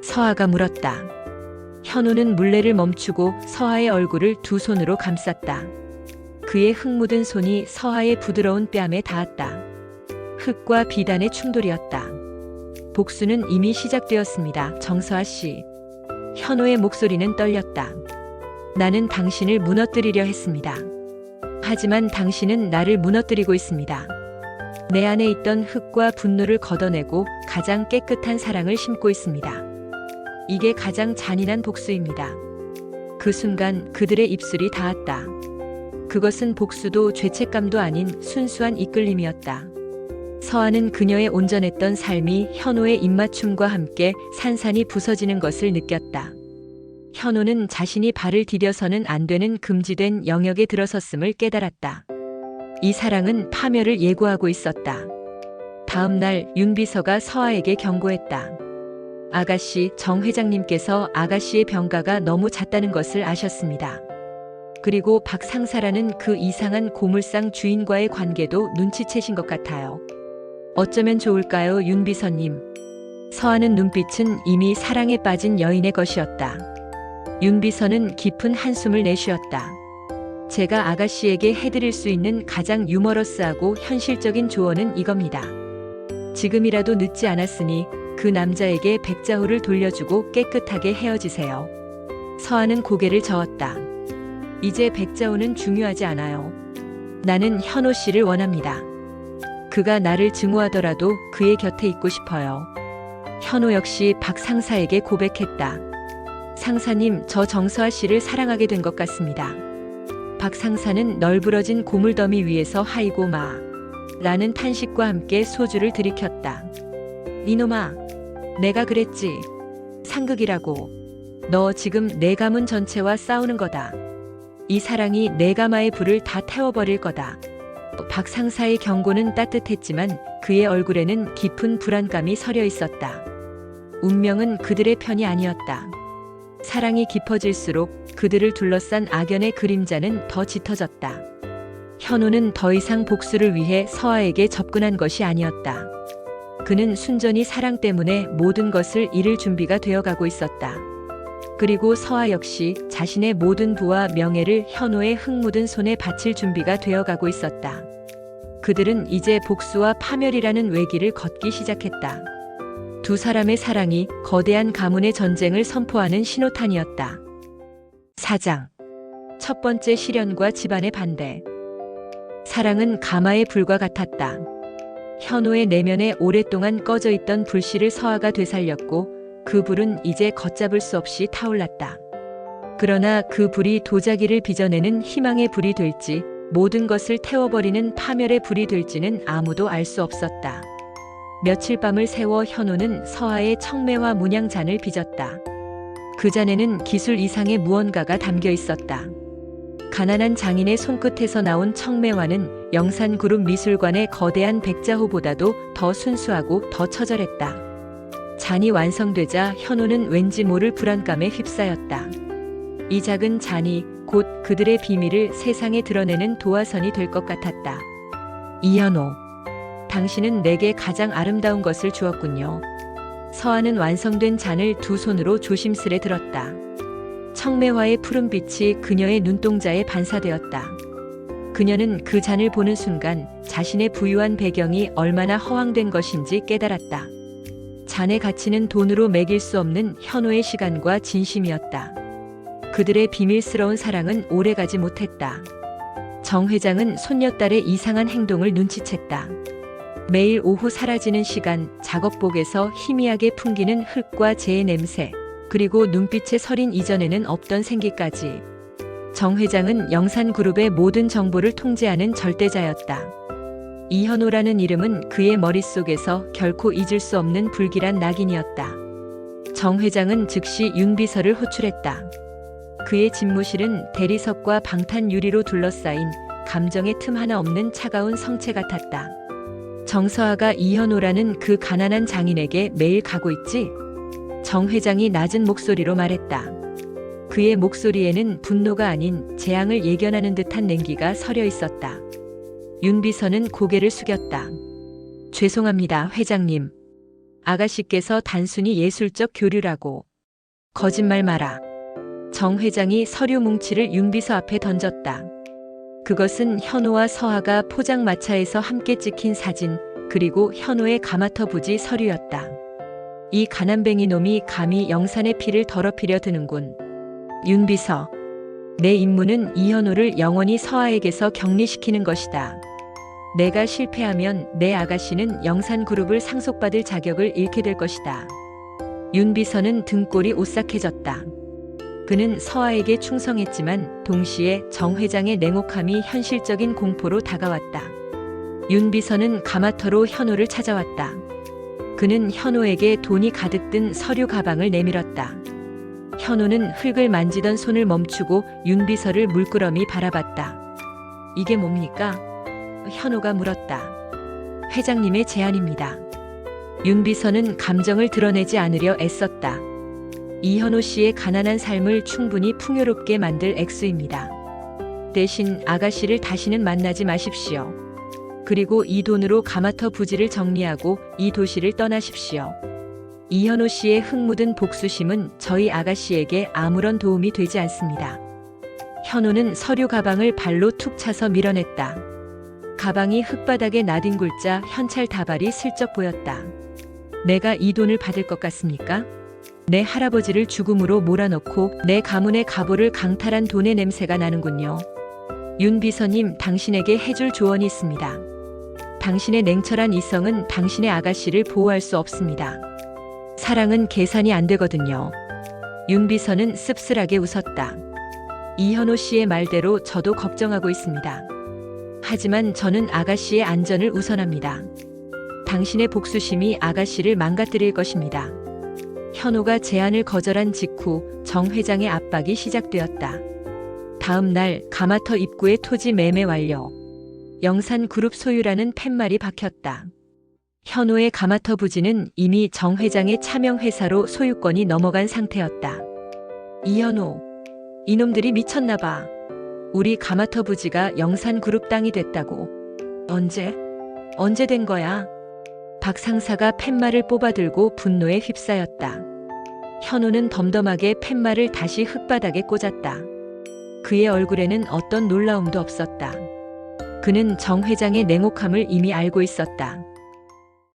서아가 물었다. 현호는 물레를 멈추고 서아의 얼굴을 두 손으로 감쌌다. 그의 흙 묻은 손이 서아의 부드러운 뺨에 닿았다. 흙과 비단의 충돌이었다. 복수는 이미 시작되었습니다, 정서아 씨. 현호의 목소리는 떨렸다. 나는 당신을 무너뜨리려 했습니다. 하지만 당신은 나를 무너뜨리고 있습니다. 내 안에 있던 흙과 분노를 걷어내고 가장 깨끗한 사랑을 심고 있습니다. 이게 가장 잔인한 복수입니다. 그 순간 그들의 입술이 닿았다. 그것은 복수도 죄책감도 아닌 순수한 이끌림이었다. 서아는 그녀의 온전했던 삶이 현호의 입맞춤과 함께 산산이 부서지는 것을 느꼈다. 현호는 자신이 발을 디뎌서는 안 되는 금지된 영역에 들어섰음을 깨달았다. 이 사랑은 파멸을 예고하고 있었다. 다음 날 윤 비서가 서아에게 경고했다. 아가씨, 정 회장님께서 아가씨의 병가가 너무 잦다는 것을 아셨습니다. 그리고 박 상사라는 그 이상한 고물상 주인과의 관계도 눈치채신 것 같아요. 어쩌면 좋을까요, 윤 비서님? 서하는 눈빛은 이미 사랑에 빠진 여인의 것이었다. 윤 비서는 깊은 한숨을 내쉬었다. 제가 아가씨에게 해드릴 수 있는 가장 유머러스하고 현실적인 조언은 이겁니다. 지금이라도 늦지 않았으니 그 남자에게 백자호를 돌려주고 깨끗하게 헤어지세요. 서하는 고개를 저었다. 이제 백자호는 중요하지 않아요. 나는 현호 씨를 원합니다. 그가 나를 증오하더라도 그의 곁에 있고 싶어요. 현호 역시 박 상사에게 고백했다. 상사님, 저 정서아 씨를 사랑하게 된 것 같습니다. 박 상사는 널브러진 고물더미 위에서 하이고 마 라는 탄식과 함께 소주를 들이켰다. 이놈아, 내가 그랬지. 상극이라고. 너 지금 내 가문 전체와 싸우는 거다. 이 사랑이 내 가마의 불을 다 태워버릴 거다. 박 상사의 경고는 따뜻했지만 그의 얼굴에는 깊은 불안감이 서려 있었다. 운명은 그들의 편이 아니었다. 사랑이 깊어질수록 그들을 둘러싼 악연의 그림자는 더 짙어졌다. 현호는 더 이상 복수를 위해 서하에게 접근한 것이 아니었다. 그는 순전히 사랑 때문에 모든 것을 잃을 준비가 되어가고 있었다. 그리고 서하 역시 자신의 모든 부와 명예를 현호의 흙 묻은 손에 바칠 준비가 되어가고 있었다. 그들은 이제 복수와 파멸이라는 외길을 걷기 시작했다. 두 사람의 사랑이 거대한 가문의 전쟁을 선포하는 신호탄이었다. 4장. 첫 번째 시련과 집안의 반대. 사랑은 가마의 불과 같았다. 현호의 내면에 오랫동안 꺼져 있던 불씨를 서하가 되살렸고 그 불은 이제 걷잡을 수 없이 타올랐다. 그러나 그 불이 도자기를 빚어내는 희망의 불이 될지 모든 것을 태워버리는 파멸의 불이 될지는 아무도 알 수 없었다. 며칠 밤을 새워 현호는 서하의 청매화 문양잔을 빚었다. 그 잔에는 기술 이상의 무언가가 담겨 있었다. 가난한 장인의 손끝에서 나온 청매화는 영산그룹 미술관의 거대한 백자호보다도 더 순수하고 더 처절했다. 잔이 완성되자 현호는 왠지 모를 불안감에 휩싸였다. 이 작은 잔이 곧 그들의 비밀을 세상에 드러내는 도화선이 될 것 같았다. 이현호, 당신은 내게 가장 아름다운 것을 주었군요. 서하는 완성된 잔을 두 손으로 조심스레 들었다. 청매화의 푸른빛이 그녀의 눈동자에 반사되었다. 그녀는 그 잔을 보는 순간 자신의 부유한 배경이 얼마나 허황된 것인지 깨달았다. 잔의 가치는 돈으로 매길 수 없는 현호의 시간과 진심이었다. 그들의 비밀스러운 사랑은 오래가지 못했다. 정 회장은 손녀딸의 이상한 행동을 눈치챘다. 매일 오후 사라지는 시간, 작업복에서 희미하게 풍기는 흙과 재의 냄새, 그리고 눈빛에 서린 이전에는 없던 생기까지. 정 회장은 영산그룹의 모든 정보를 통제하는 절대자였다. 이현호라는 이름은 그의 머릿속에서 결코 잊을 수 없는 불길한 낙인이었다. 정 회장은 즉시 윤 비서를 호출했다. 그의 집무실은 대리석과 방탄 유리로 둘러싸인 감정의 틈 하나 없는 차가운 성체 같았다. 정서아가 이현호라는 그 가난한 장인에게 매일 가고 있지? 정 회장이 낮은 목소리로 말했다. 그의 목소리에는 분노가 아닌 재앙을 예견하는 듯한 냉기가 서려 있었다. 윤 비서는 고개를 숙였다. 죄송합니다, 회장님. 아가씨께서 단순히 예술적 교류라고. 거짓말 마라. 정 회장이 서류 뭉치를 윤 비서 앞에 던졌다. 그것은 현호와 서하가 포장마차에서 함께 찍힌 사진, 그리고 현호의 가마터 부지 서류였다. 이 가난뱅이 놈이 감히 영산의 피를 더럽히려 드는군. 윤 비서, 내 임무는 이현호를 영원히 서하에게서 격리시키는 것이다. 내가 실패하면 내 아가씨는 영산그룹을 상속받을 자격을 잃게 될 것이다. 윤 비서는 등골이 오싹해졌다. 그는 서하에게 충성했지만 동시에 정 회장의 냉혹함이 현실적인 공포로 다가왔다. 윤 비서는 가마터로 현호를 찾아왔다. 그는 현호에게 돈이 가득 든 서류 가방을 내밀었다. 현호는 흙을 만지던 손을 멈추고 윤 비서를 물끄러미 바라봤다. 이게 뭡니까? 현호가 물었다. 회장님의 제안입니다. 윤 비서는 감정을 드러내지 않으려 애썼다. 이현호 씨의 가난한 삶을 충분히 풍요롭게 만들 액수입니다. 대신 아가씨를 다시는 만나지 마십시오. 그리고 이 돈으로 가마터 부지를 정리하고 이 도시를 떠나십시오. 이현호 씨의 흙 묻은 복수심은 저희 아가씨에게 아무런 도움이 되지 않습니다. 현호는 서류 가방을 발로 툭 차서 밀어냈다. 가방이 흙바닥에 나뒹굴자 현찰 다발이 슬쩍 보였다. 내가 이 돈을 받을 것 같습니까? 내 할아버지를 죽음으로 몰아넣고 내 가문의 가보를 강탈한 돈의 냄새가 나는군요. 윤 비서님, 당신에게 해줄 조언이 있습니다. 당신의 냉철한 이성은 당신의 아가씨를 보호할 수 없습니다. 사랑은 계산이 안 되거든요. 윤 비서는 씁쓸하게 웃었다. 이현호 씨의 말대로 저도 걱정하고 있습니다. 하지만 저는 아가씨의 안전을 우선합니다. 당신의 복수심이 아가씨를 망가뜨릴 것입니다. 현호가 제안을 거절한 직후 정 회장의 압박이 시작되었다. 다음 날 가마터 입구의 토지 매매 완료. 영산그룹 소유라는 팻말이 박혔다. 현호의 가마터 부지는 이미 정 회장의 차명 회사로 소유권이 넘어간 상태였다. 이현호, 이놈들이 미쳤나 봐. 우리 가마터 부지가 영산그룹 땅이 됐다고. 언제 된 거야? 박 상사가 팻말을 뽑아들고 분노에 휩싸였다. 현호는 덤덤하게 팻말을 다시 흙바닥에 꽂았다. 그의 얼굴에는 어떤 놀라움도 없었다. 그는 정 회장의 냉혹함을 이미 알고 있었다.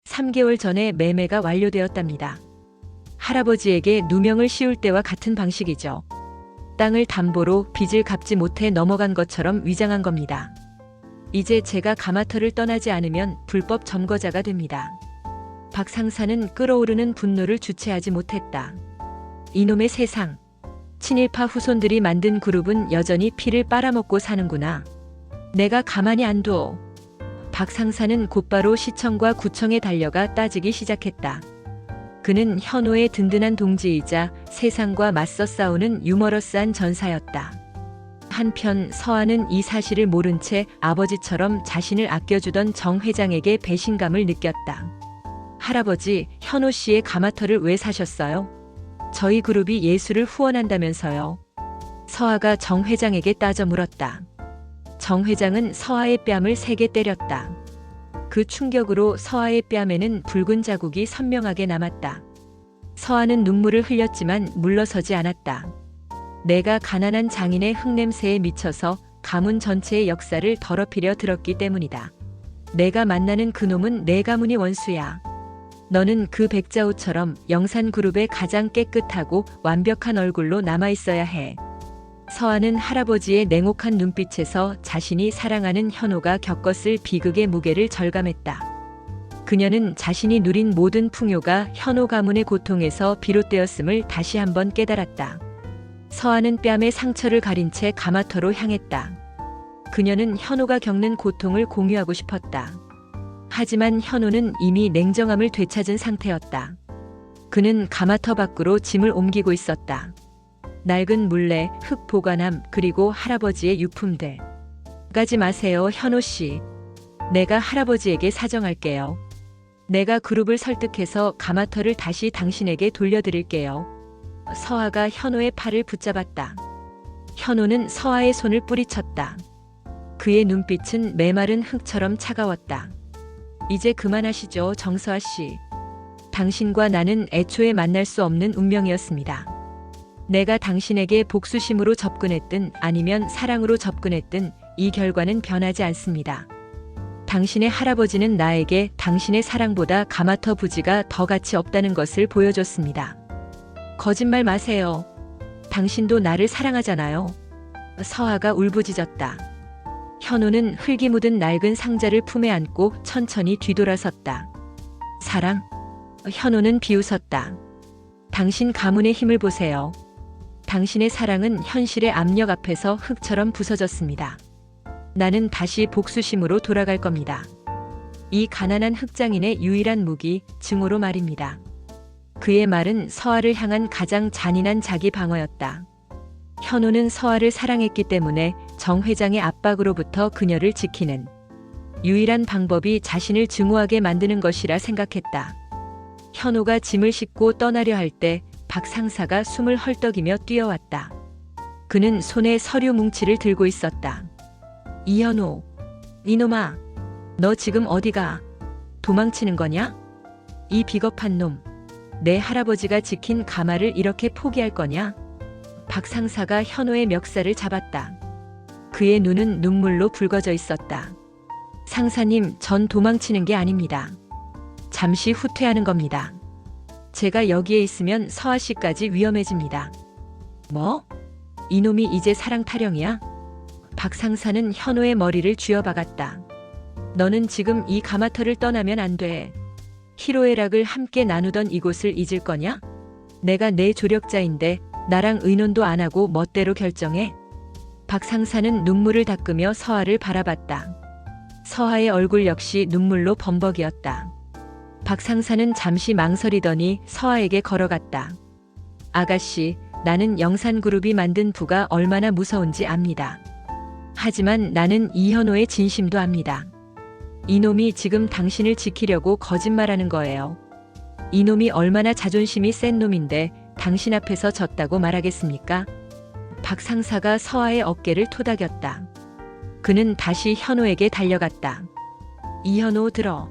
3개월 전에 매매가 완료되었답니다. 할아버지에게 누명을 씌울 때와 같은 방식이죠. 땅을 담보로 빚을 갚지 못해 넘어간 것처럼 위장한 겁니다. 이제 제가 가마터를 떠나지 않으면 불법 점거자가 됩니다. 박 상사는 끓어오르는 분노를 주체하지 못했다. 이놈의 세상. 친일파 후손들이 만든 그룹은 여전히 피를 빨아먹고 사는구나. 내가 가만히 안 둬. 박 상사는 곧바로 시청과 구청에 달려가 따지기 시작했다. 그는 현호의 든든한 동지이자 세상과 맞서 싸우는 유머러스한 전사였다. 한편 서아는 이 사실을 모른 채 아버지처럼 자신을 아껴주던 정 회장에게 배신감을 느꼈다. 할아버지, 현호 씨의 가마터를 왜 사셨어요? 저희 그룹이 예술을 후원한다면서요. 서아가 정 회장에게 따져 물었다. 정 회장은 서아의 뺨을 세게 때렸다. 그 충격으로 서아의 뺨에는 붉은 자국이 선명하게 남았다. 서아는 눈물을 흘렸지만 물러서지 않았다. 내가 가난한 장인의 흙냄새에 미쳐서 가문 전체의 역사를 더럽히려 들었기 때문이다. 내가 만나는 그놈은 내 가문이 원수야. 너는 그 백자우처럼 영산그룹의 가장 깨끗하고 완벽한 얼굴로 남아있어야 해. 서아는 할아버지의 냉혹한 눈빛에서 자신이 사랑하는 현호가 겪었을 비극의 무게를 절감했다. 그녀는 자신이 누린 모든 풍요가 현호 가문의 고통에서 비롯되었음을 다시 한번 깨달았다. 서아는 뺨에 상처를 가린 채 가마터로 향했다. 그녀는 현호가 겪는 고통을 공유하고 싶었다. 하지만 현호는 이미 냉정함을 되찾은 상태였다. 그는 가마터 밖으로 짐을 옮기고 있었다. 낡은 물레, 흙 보관함, 그리고 할아버지의 유품들. 가지 마세요, 현호 씨. 내가 할아버지에게 사정할게요. 내가 그룹을 설득해서 가마터를 다시 당신에게 돌려드릴게요. 서아가 현호의 팔을 붙잡았다. 현호는 서아의 손을 뿌리쳤다. 그의 눈빛은 메마른 흙처럼 차가웠다. 이제 그만하시죠, 정서아 씨. 당신과 나는 애초에 만날 수 없는 운명이었습니다. 내가 당신에게 복수심으로 접근했든 아니면 사랑으로 접근했든 이 결과는 변하지 않습니다. 당신의 할아버지는 나에게 당신의 사랑보다 가마터 부지가 더 가치 없다는 것을 보여줬습니다. 거짓말 마세요. 당신도 나를 사랑하잖아요. 서아가 울부짖었다. 현호는 흙이 묻은 낡은 상자를 품에 안고 천천히 뒤돌아섰다. 사랑? 현호는 비웃었다. 당신 가문의 힘을 보세요. 당신의 사랑은 현실의 압력 앞에서 흙처럼 부서졌습니다. 나는 다시 복수심으로 돌아갈 겁니다. 이 가난한 흙장인의 유일한 무기, 증오로 말입니다. 그의 말은 서아를 향한 가장 잔인한 자기 방어였다. 현호는 서아를 사랑했기 때문에 정 회장의 압박으로부터 그녀를 지키는 유일한 방법이 자신을 증오하게 만드는 것이라 생각했다. 현호가 짐을 싣고 떠나려 할 때 박 상사가 숨을 헐떡이며 뛰어왔다. 그는 손에 서류 뭉치를 들고 있었다. 이현호, 이놈아. 너 지금 어디가? 도망치는 거냐? 이 비겁한 놈. 내 할아버지가 지킨 가마를 이렇게 포기할 거냐? 박 상사가 현호의 멱살을 잡았다. 그의 눈은 눈물로 붉어져 있었다. 상사님, 전 도망치는 게 아닙니다. 잠시 후퇴하는 겁니다. 제가 여기에 있으면 서아 씨까지 위험해집니다. 뭐? 이놈이 이제 사랑 타령이야? 박 상사는 현호의 머리를 쥐어박았다. 너는 지금 이 가마터를 떠나면 안 돼. 희로애락을 함께 나누던 이곳을 잊을 거냐? 내가 내 조력자인데 나랑 의논도 안 하고 멋대로 결정해. 박 상사는 눈물을 닦으며 서아를 바라봤다. 서아의 얼굴 역시 눈물로 범벅이었다. 박 상사는 잠시 망설이더니 서아에게 걸어갔다. 아가씨, 나는 영산그룹이 만든 부가 얼마나 무서운지 압니다. 하지만 나는 이현호의 진심도 압니다. 이놈이 지금 당신을 지키려고 거짓말하는 거예요. 이놈이 얼마나 자존심이 센 놈인데 당신 앞에서 졌다고 말하겠습니까? 박 상사가 서아의 어깨를 토닥였다. 그는 다시 현호에게 달려갔다. 이현호 들어.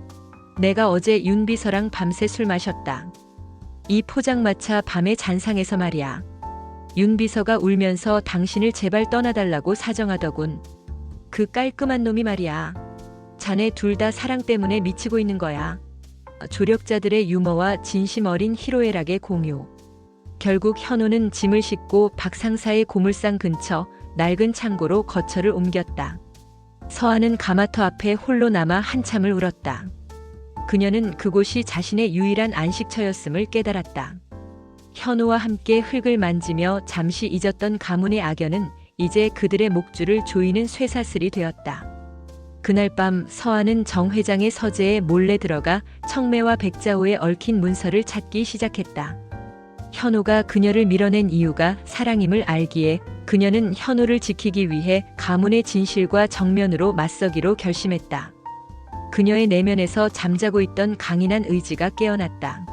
내가 어제 윤비서랑 밤새 술 마셨다. 이 포장마차 밤의 잔상에서 말이야. 윤비서가 울면서 당신을 제발 떠나달라고 사정하더군. 그 깔끔한 놈이 말이야. 자네 둘 다 사랑 때문에 미치고 있는 거야. 조력자들의 유머와 진심 어린 희로애락의 공유. 결국 현호는 짐을 싣고 박 상사의 고물상 근처 낡은 창고로 거처를 옮겼다. 서아는 가마터 앞에 홀로 남아 한참을 울었다. 그녀는 그곳이 자신의 유일한 안식처였음을 깨달았다. 현호와 함께 흙을 만지며 잠시 잊었던 가문의 악연은 이제 그들의 목줄을 조이는 쇠사슬이 되었다. 그날 밤 서아는 정 회장의 서재에 몰래 들어가 청매와 백자호에 얽힌 문서를 찾기 시작했다. 현호가 그녀를 밀어낸 이유가 사랑임을 알기에 그녀는 현호를 지키기 위해 가문의 진실과 정면으로 맞서기로 결심했다. 그녀의 내면에서 잠자고 있던 강인한 의지가 깨어났다.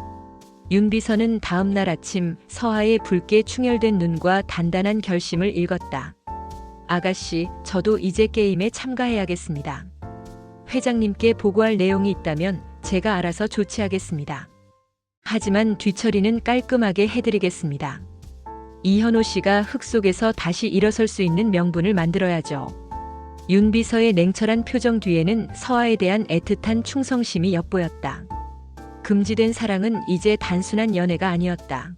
윤비서는 다음 날 아침 서아의 붉게 충혈된 눈과 단단한 결심을 읽었다. 아가씨, 저도 이제 게임에 참가해야겠습니다. 회장님께 보고할 내용이 있다면 제가 알아서 조치하겠습니다. 하지만 뒤처리는 깔끔하게 해드리겠습니다. 이현호 씨가 흙 속에서 다시 일어설 수 있는 명분을 만들어야죠. 윤비서의 냉철한 표정 뒤에는 서아에 대한 애틋한 충성심이 엿보였다. 금지된 사랑은 이제 단순한 연애가 아니었다.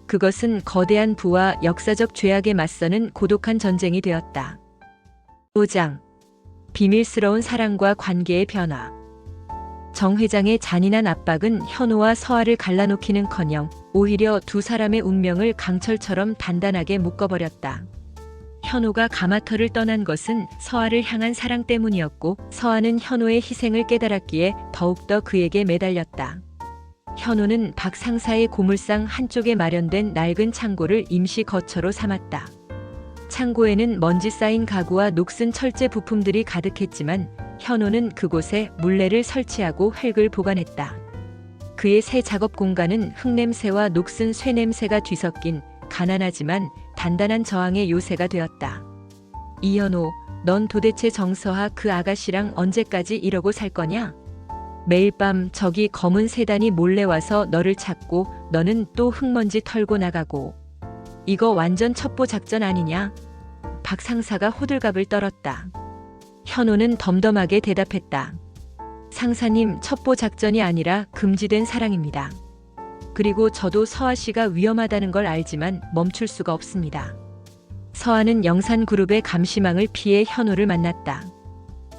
그것은 거대한 부와 역사적 죄악에 맞서는 고독한 전쟁이 되었다. 5장. 비밀스러운 사랑과 관계의 변화. 정 회장의 잔인한 압박은 현호와 서아를 갈라놓기는커녕 오히려 두 사람의 운명을 강철처럼 단단하게 묶어버렸다. 현호가 가마터를 떠난 것은 서아를 향한 사랑 때문이었고 서아는 현호의 희생을 깨달았기에 더욱더 그에게 매달렸다. 현호는 박 상사의 고물상 한쪽에 마련된 낡은 창고를 임시 거처로 삼았다. 창고에는 먼지 쌓인 가구와 녹슨 철제 부품들이 가득했지만 현호는 그곳에 물레를 설치하고 흙을 보관했다. 그의 새 작업 공간은 흙냄새와 녹슨 쇠냄새가 뒤섞인 가난하지만 단단한 저항의 요새가 되었다. 이현호, 넌 도대체 정서하 그 아가씨랑 언제까지 이러고 살 거냐? 매일 밤 저기 검은 세단이 몰래 와서 너를 찾고 너는 또 흙먼지 털고 나가고. 이거 완전 첩보 작전 아니냐? 박 상사가 호들갑을 떨었다. 현호는 덤덤하게 대답했다. 상사님, 첩보 작전이 아니라 금지된 사랑입니다. 그리고 저도 서아 씨가 위험하다는 걸 알지만 멈출 수가 없습니다. 서아는 영산그룹의 감시망을 피해 현호를 만났다.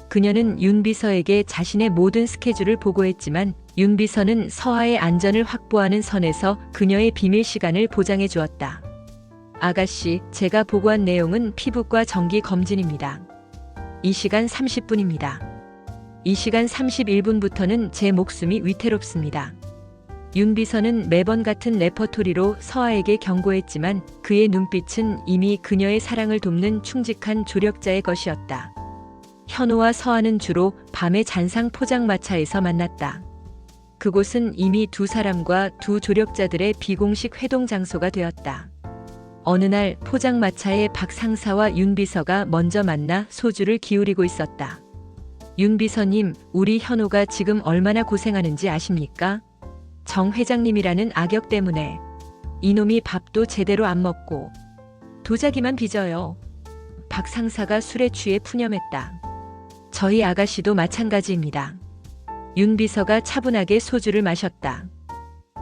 그녀는 윤비서에게 자신의 모든 스케줄을 보고했지만 윤비서는 서아의 안전을 확보하는 선에서 그녀의 비밀 시간을 보장해 주었다. 아가씨, 제가 보고한 내용은 피부과 정기 검진입니다. 이 시간 30분입니다. 이 시간 31분부터는 제 목숨이 위태롭습니다. 윤비서는 매번 같은 레퍼토리로 서아에게 경고했지만 그의 눈빛은 이미 그녀의 사랑을 돕는 충직한 조력자의 것이었다. 현호와 서아는 주로 밤의 잔상 포장마차에서 만났다. 그곳은 이미 두 사람과 두 조력자들의 비공식 회동 장소가 되었다. 어느 날 포장마차에 박 상사와 윤비서가 먼저 만나 소주를 기울이고 있었다. 윤 비서님, 우리 현호가 지금 얼마나 고생하는지 아십니까? 정 회장님이라는 악역 때문에 이놈이 밥도 제대로 안 먹고 도자기만 빚어요. 박 상사가 술에 취해 푸념했다. 저희 아가씨도 마찬가지입니다. 윤 비서가 차분하게 소주를 마셨다.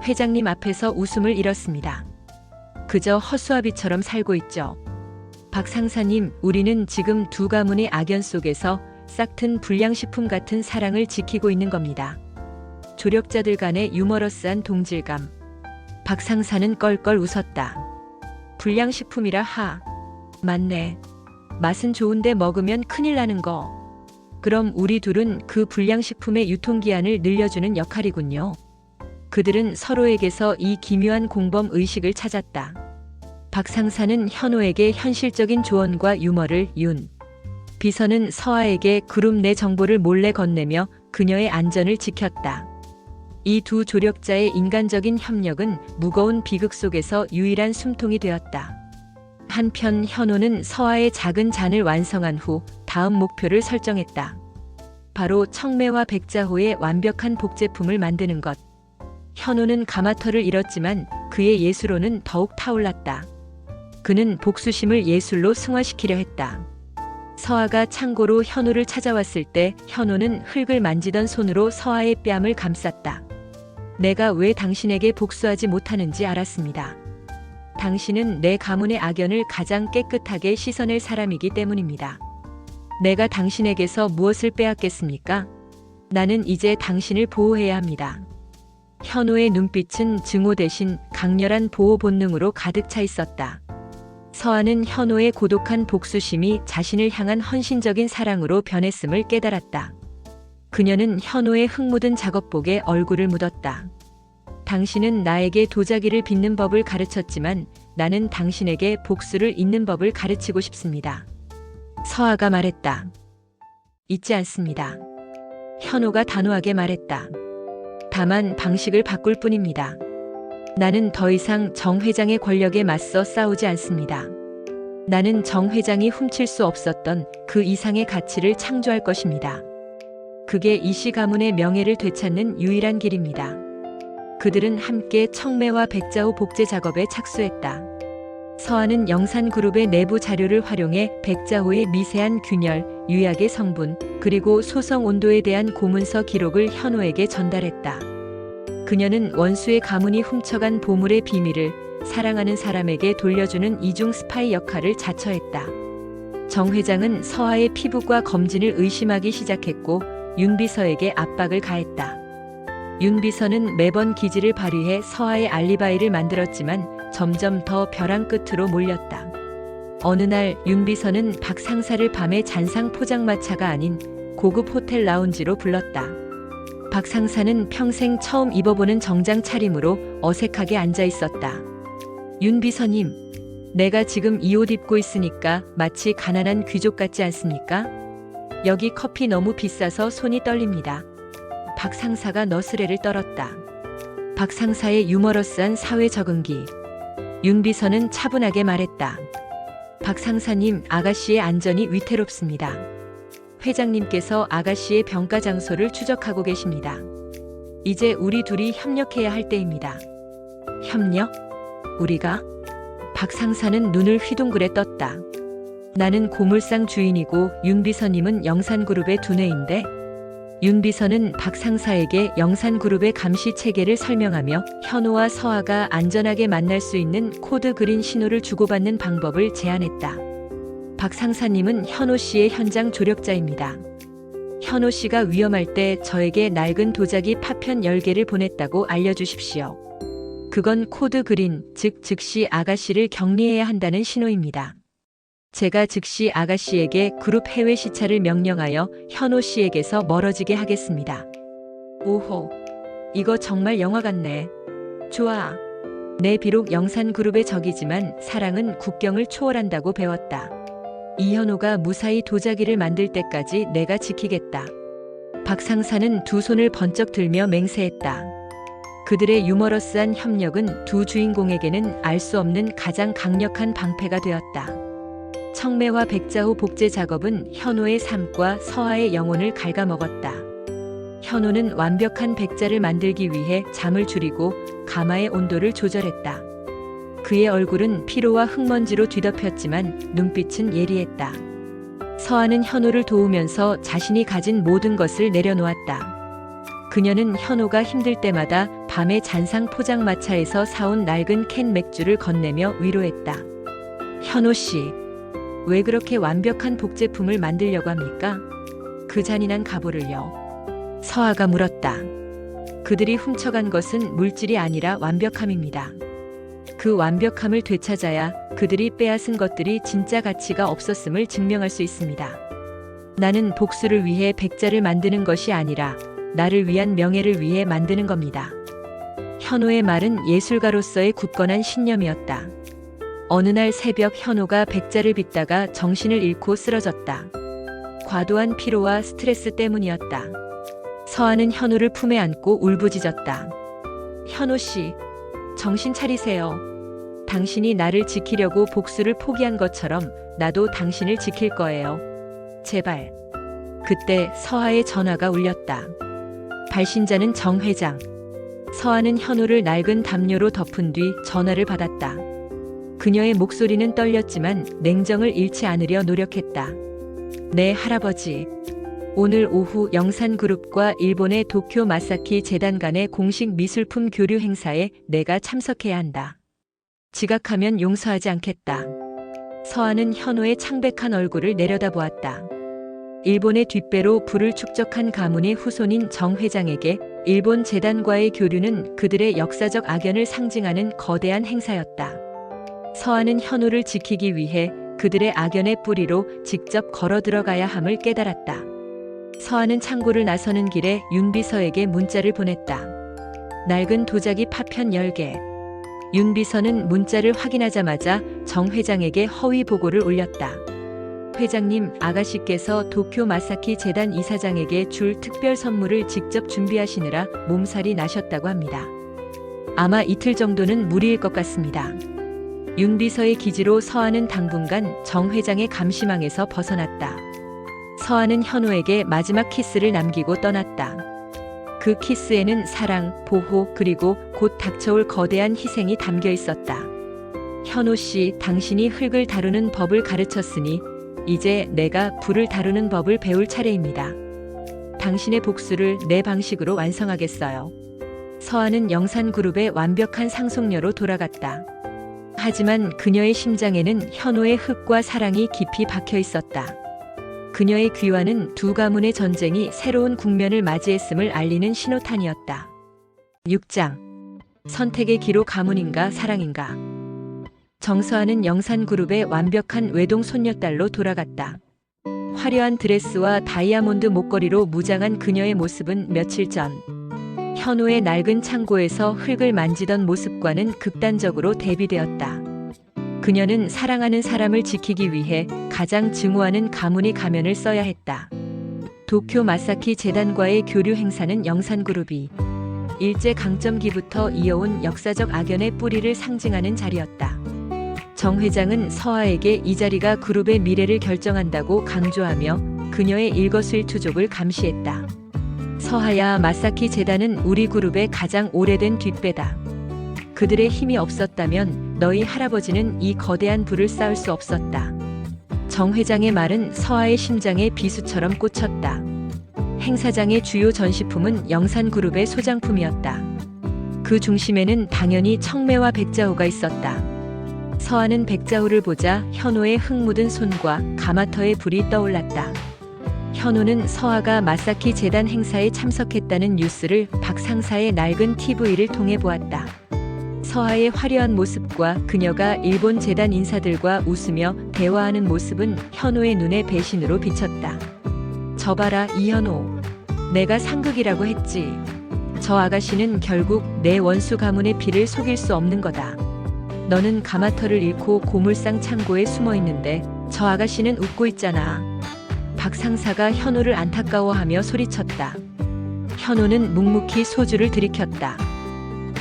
회장님 앞에서 웃음을 잃었습니다. 그저 허수아비처럼 살고 있죠. 박 상사님, 우리는 지금 두 가문의 악연 속에서 싹튼 불량식품 같은 사랑을 지키고 있는 겁니다. 조력자들 간의 유머러스한 동질감. 박 상사는 껄껄 웃었다. 불량식품이라 하. 맞네. 맛은 좋은데 먹으면 큰일 나는 거. 그럼 우리 둘은 그 불량식품의 유통기한을 늘려주는 역할이군요. 그들은 서로에게서 이 기묘한 공범 의식을 찾았다. 박 상사는 현호에게 현실적인 조언과 유머를, 윤 비서는 서아에게 그룹 내 정보를 몰래 건네며 그녀의 안전을 지켰다. 이 두 조력자의 인간적인 협력은 무거운 비극 속에서 유일한 숨통이 되었다. 한편 현호는 서아의 작은 잔을 완성한 후 다음 목표를 설정했다. 바로 청매와 백자호의 완벽한 복제품을 만드는 것. 현호는 가마터를 잃었지만 그의 예술로는 더욱 타올랐다. 그는 복수심을 예술로 승화시키려 했다. 서아가 창고로 현호를 찾아왔을 때 현호는 흙을 만지던 손으로 서아의 뺨을 감쌌다. 내가 왜 당신에게 복수하지 못하는지 알았습니다. 당신은 내 가문의 악연을 가장 깨끗하게 씻어낼 사람이기 때문입니다. 내가 당신에게서 무엇을 빼앗겠습니까? 나는 이제 당신을 보호해야 합니다. 현호의 눈빛은 증오 대신 강렬한 보호 본능으로 가득 차 있었다. 서아는 현호의 고독한 복수심이 자신을 향한 헌신적인 사랑으로 변했음을 깨달았다. 그녀는 현호의 흙 묻은 작업복에 얼굴을 묻었다. 당신은 나에게 도자기를 빚는 법을 가르쳤지만 나는 당신에게 복수를 잇는 법을 가르치고 싶습니다. 서아가 말했다. 잊지 않습니다. 현호가 단호하게 말했다. 다만 방식을 바꿀 뿐입니다. 나는 더 이상 정 회장의 권력에 맞서 싸우지 않습니다. 나는 정 회장이 훔칠 수 없었던 그 이상의 가치를 창조할 것입니다. 그게 이씨 가문의 명예를 되찾는 유일한 길입니다. 그들은 함께 청매와 백자호 복제 작업에 착수했다. 서아는 영산그룹의 내부 자료를 활용해 백자호의 미세한 균열, 유약의 성분, 그리고 소성 온도에 대한 고문서 기록을 현호에게 전달했다. 그녀는 원수의 가문이 훔쳐간 보물의 비밀을 사랑하는 사람에게 돌려주는 이중 스파이 역할을 자처했다. 정 회장은 서아의 피부과 검진을 의심하기 시작했고 윤 비서에게 압박을 가했다. 윤 비서는 매번 기지를 발휘해 서아의 알리바이를 만들었지만 점점 더 벼랑 끝으로 몰렸다. 어느 날 윤 비서는 박 상사를 밤에 잔상 포장마차가 아닌 고급 호텔 라운지로 불렀다. 박 상사는 평생 처음 입어보는 정장 차림으로 어색하게 앉아 있었다. 윤 비서님, 내가 지금 이 옷 입고 있으니까 마치 가난한 귀족 같지 않습니까? 여기 커피 너무 비싸서 손이 떨립니다. 박 상사가 너스레를 떨었다. 박 상사의 유머러스한 사회 적응기. 윤 비서는 차분하게 말했다. 박 상사님, 아가씨의 안전이 위태롭습니다. 회장님께서 아가씨의 병가 장소를 추적하고 계십니다. 이제 우리 둘이 협력해야 할 때입니다. 협력? 우리가? 박 상사는 눈을 휘둥그레 떴다. 나는 고물상 주인이고 윤 비서님은 영산그룹의 두뇌인데 윤 비서는 박 상사에게 영산그룹의 감시 체계를 설명하며 현호와 서아가 안전하게 만날 수 있는 코드 그린 신호를 주고받는 방법을 제안했다. 박 상사님은 현호 씨의 현장 조력자입니다. 현호 씨가 위험할 때 저에게 낡은 도자기 파편 10개를 보냈다고 알려주십시오. 그건 코드 그린, 즉 즉시 아가씨를 격리해야 한다는 신호입니다. 제가 즉시 아가씨에게 그룹 해외 시차를 명령하여 현호 씨에게서 멀어지게 하겠습니다. 오호, 이거 정말 영화 같네. 좋아. 내 비록 영산그룹의 적이지만 사랑은 국경을 초월한다고 배웠다. 이현호가 무사히 도자기를 만들 때까지 내가 지키겠다. 박 상사는 두 손을 번쩍 들며 맹세했다. 그들의 유머러스한 협력은 두 주인공에게는 알 수 없는 가장 강력한 방패가 되었다. 청매와 백자호 복제 작업은 현호의 삶과 서아의 영혼을 갉아먹었다. 현호는 완벽한 백자를 만들기 위해 잠을 줄이고 가마의 온도를 조절했다. 그의 얼굴은 피로와 흙먼지로 뒤덮였지만 눈빛은 예리했다. 서아는 현호를 도우면서 자신이 가진 모든 것을 내려놓았다. 그녀는 현호가 힘들 때마다 밤에 잔상 포장마차에서 사온 낡은 캔 맥주를 건네며 위로했다. 현호 씨, 왜 그렇게 완벽한 복제품을 만들려고 합니까? 그 잔인한 가보를요. 서아가 물었다. 그들이 훔쳐간 것은 물질이 아니라 완벽함입니다. 그 완벽함을 되찾아야 그들이 빼앗은 것들이 진짜 가치가 없었음을 증명할 수 있습니다. 나는 복수를 위해 백자를 만드는 것이 아니라 나를 위한 명예를 위해 만드는 겁니다. 현호의 말은 예술가로서의 굳건한 신념이었다. 어느 날 새벽 현호가 백자를 빚다가 정신을 잃고 쓰러졌다. 과도한 피로와 스트레스 때문이었다. 서아는 현호를 품에 안고 울부짖었다. 현호 씨, 정신 차리세요. 당신이 나를 지키려고 복수를 포기한 것처럼 나도 당신을 지킬 거예요. 제발. 그때 서아의 전화가 울렸다. 발신자는 정 회장. 서아는 현호를 낡은 담요로 덮은 뒤 전화를 받았다. 그녀의 목소리는 떨렸지만 냉정을 잃지 않으려 노력했다. 네, 할아버지. 오늘 오후 영산그룹과 일본의 도쿄 마사키 재단 간의 공식 미술품 교류 행사에 내가 참석해야 한다. 지각하면 용서하지 않겠다. 서아는 현호의 창백한 얼굴을 내려다보았다. 일본의 뒷배로 부를 축적한 가문의 후손인 정 회장에게 일본 재단과의 교류는 그들의 역사적 악연을 상징하는 거대한 행사였다. 서아는 현호를 지키기 위해 그들의 악연의 뿌리로 직접 걸어 들어가야 함을 깨달았다. 서아는 창고를 나서는 길에 윤 비서에게 문자를 보냈다. 낡은 도자기 파편 10개. 윤 비서는 문자를 확인하자마자 정 회장에게 허위 보고를 올렸다. 회장님, 아가씨께서 도쿄 마사키 재단 이사장에게 줄 특별 선물을 직접 준비하시느라 몸살이 나셨다고 합니다. 아마 이틀 정도는 무리일 것 같습니다. 윤 비서의 기지로 서아는 당분간 정 회장의 감시망에서 벗어났다. 서아는 현호에게 마지막 키스를 남기고 떠났다. 그 키스에는 사랑, 보호, 그리고 곧 닥쳐올 거대한 희생이 담겨 있었다. 현호 씨, 당신이 흙을 다루는 법을 가르쳤으니 이제 내가 불을 다루는 법을 배울 차례입니다. 당신의 복수를 내 방식으로 완성하겠어요. 서아는 영산그룹의 완벽한 상속녀로 돌아갔다. 하지만 그녀의 심장에는 현호의 흙과 사랑이 깊이 박혀 있었다. 그녀의 귀환은 두 가문의 전쟁이 새로운 국면을 맞이했음을 알리는 신호탄이었다. 6장. 선택의 기로 가문인가 사랑인가. 정서아는 영산그룹의 완벽한 외동 손녀딸로 돌아갔다. 화려한 드레스와 다이아몬드 목걸이로 무장한 그녀의 모습은 며칠 전 현호의 낡은 창고에서 흙을 만지던 모습과는 극단적으로 대비되었다. 그녀는 사랑하는 사람을 지키기 위해 가장 증오하는 가문의 가면을 써야 했다. 도쿄 마사키 재단과의 교류 행사는 영산그룹이 일제 강점기부터 이어온 역사적 악연의 뿌리를 상징하는 자리였다. 정 회장은 서아에게 이 자리가 그룹의 미래를 결정한다고 강조하며 그녀의 일거수일투족을 감시했다. 서하야, 마사키 재단은 우리 그룹의 가장 오래된 뒷배다. 그들의 힘이 없었다면 너희 할아버지는 이 거대한 불을 쌓을 수 없었다. 정 회장의 말은 서아의 심장에 비수처럼 꽂혔다. 행사장의 주요 전시품은 영산그룹의 소장품이었다. 그 중심에는 당연히 청매와 백자호가 있었다. 서아는 백자호를 보자 현호의 흙 묻은 손과 가마터의 불이 떠올랐다. 현호는 서아가 마사키 재단 행사에 참석했다는 뉴스를 박 상사의 낡은 TV를 통해 보았다. 서아의 화려한 모습과 그녀가 일본 재단 인사들과 웃으며 대화하는 모습은 현호의 눈에 배신으로 비쳤다. 저 봐라, 이현호. 내가 상극이라고 했지. 저 아가씨는 결국 내 원수 가문의 피를 속일 수 없는 거다. 너는 가마터를 잃고 고물상 창고에 숨어 있는데 저 아가씨는 웃고 있잖아. 박 상사가 현호를 안타까워하며 소리쳤다. 현호는 묵묵히 소주를 들이켰다.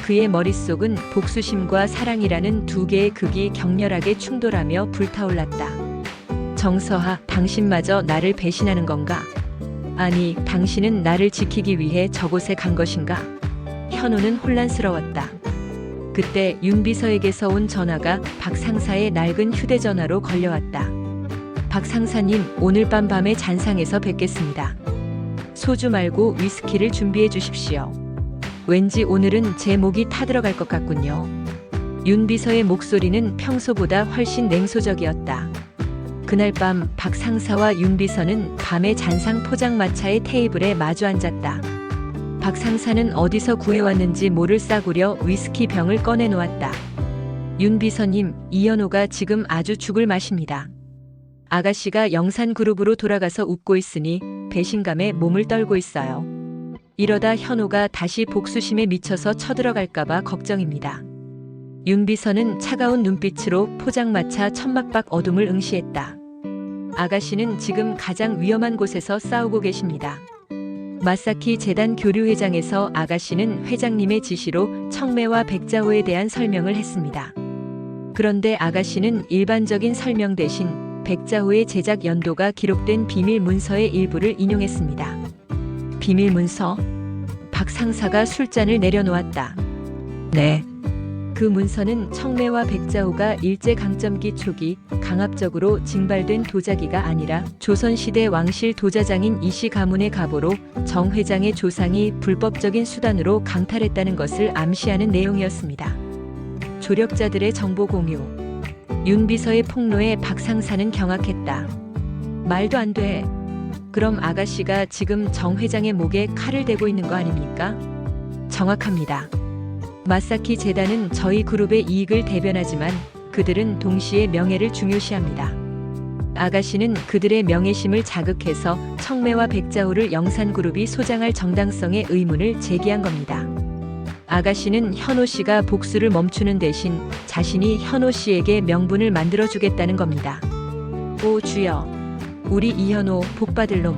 그의 머릿속은 복수심과 사랑이라는 두 개의 극이 격렬하게 충돌하며 불타올랐다. 정서하, 당신마저 나를 배신하는 건가? 아니, 당신은 나를 지키기 위해 저곳에 간 것인가? 현우는 혼란스러웠다. 그때 윤비서에게서 온 전화가 박 상사의 낡은 휴대전화로 걸려왔다. 박 상사님, 오늘 밤에 잔상에서 뵙겠습니다. 소주 말고 위스키를 준비해 주십시오. 왠지 오늘은 제 목이 타들어갈 것 같군요. 윤비서의 목소리는 평소보다 훨씬 냉소적이었다. 그날 밤 박 상사와 윤비서는 밤에 잔상 포장마차의 테이블에 마주 앉았다. 박 상사는 어디서 구해왔는지 모를 싸구려 위스키 병을 꺼내놓았다. 윤비서님, 이현호가 지금 아주 죽을 맛입니다. 아가씨가 영산그룹으로 돌아가서 웃고 있으니 배신감에 몸을 떨고 있어요. 이러다 현호가 다시 복수심에 미쳐서 쳐들어갈까봐 걱정입니다. 윤비서는 차가운 눈빛으로 포장마차 천막밖 어둠을 응시했다. 아가씨는 지금 가장 위험한 곳에서 싸우고 계십니다. 마사키 재단 교류회장에서 아가씨는 회장님의 지시로 청매와 백자호에 대한 설명을 했습니다. 그런데 아가씨는 일반적인 설명 대신 백자호의 제작 연도가 기록된 비밀 문서의 일부를 인용했습니다. 비밀 문서? 박 상사가 술잔을 내려놓았다. 네. 그 문서는 청매와 백자호가 일제강점기 초기 강압적으로 징발된 도자기가 아니라 조선시대 왕실 도자장인 이씨 가문의 가보로 정 회장의 조상이 불법적인 수단으로 강탈했다는 것을 암시하는 내용이었습니다. 조력자들의 정보 공유. 윤비서의 폭로에 박 상사는 경악했다. 말도 안 돼. 그럼 아가씨가 지금 정 회장의 목에 칼을 대고 있는 거 아닙니까? 정확합니다. 마사키 재단은 저희 그룹의 이익을 대변하지만 그들은 동시에 명예를 중요시합니다. 아가씨는 그들의 명예심을 자극해서 청매와 백자호를 영산그룹이 소장할 정당성의 의문을 제기한 겁니다. 아가씨는 현호 씨가 복수를 멈추는 대신 자신이 현호 씨에게 명분을 만들어주겠다는 겁니다. 오 주여, 우리 이현호 복받을 놈.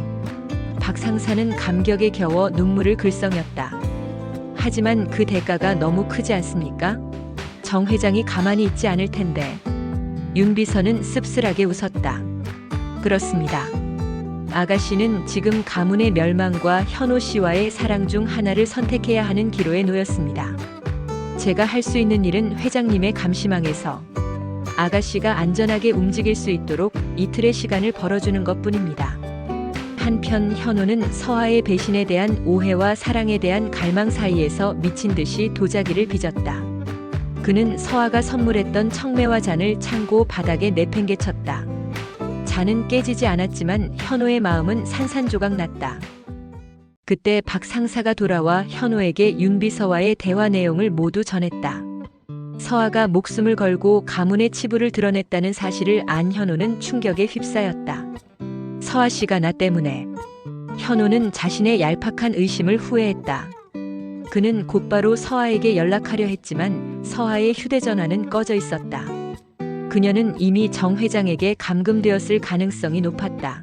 박 상사는 감격에 겨워 눈물을 글썽였다. 하지만 그 대가가 너무 크지 않습니까? 정 회장이 가만히 있지 않을 텐데. 윤비서는 씁쓸하게 웃었다. 그렇습니다. 아가씨는 지금 가문의 멸망과 현호 씨와의 사랑 중 하나를 선택해야 하는 기로에 놓였습니다. 제가 할 수 있는 일은 회장님의 감시망에서 아가씨가 안전하게 움직일 수 있도록 이틀의 시간을 벌어주는 것뿐입니다. 한편 현호는 서아의 배신에 대한 오해와 사랑에 대한 갈망 사이에서 미친 듯이 도자기를 빚었다. 그는 서아가 선물했던 청매와 잔을 창고 바닥에 내팽개쳤다. 잔은 깨지지 않았지만 현호의 마음은 산산조각 났다. 그때 박 상사가 돌아와 현호에게 윤비서와의 대화 내용을 모두 전했다. 서아가 목숨을 걸고 가문의 치부를 드러냈다는 사실을 안 현호는 충격에 휩싸였다. 서아 씨가 나 때문에. 현호는 자신의 얄팍한 의심을 후회했다. 그는 곧바로 서아에게 연락하려 했지만 서아의 휴대전화는 꺼져 있었다. 그녀는 이미 정 회장에게 감금되었을 가능성이 높았다.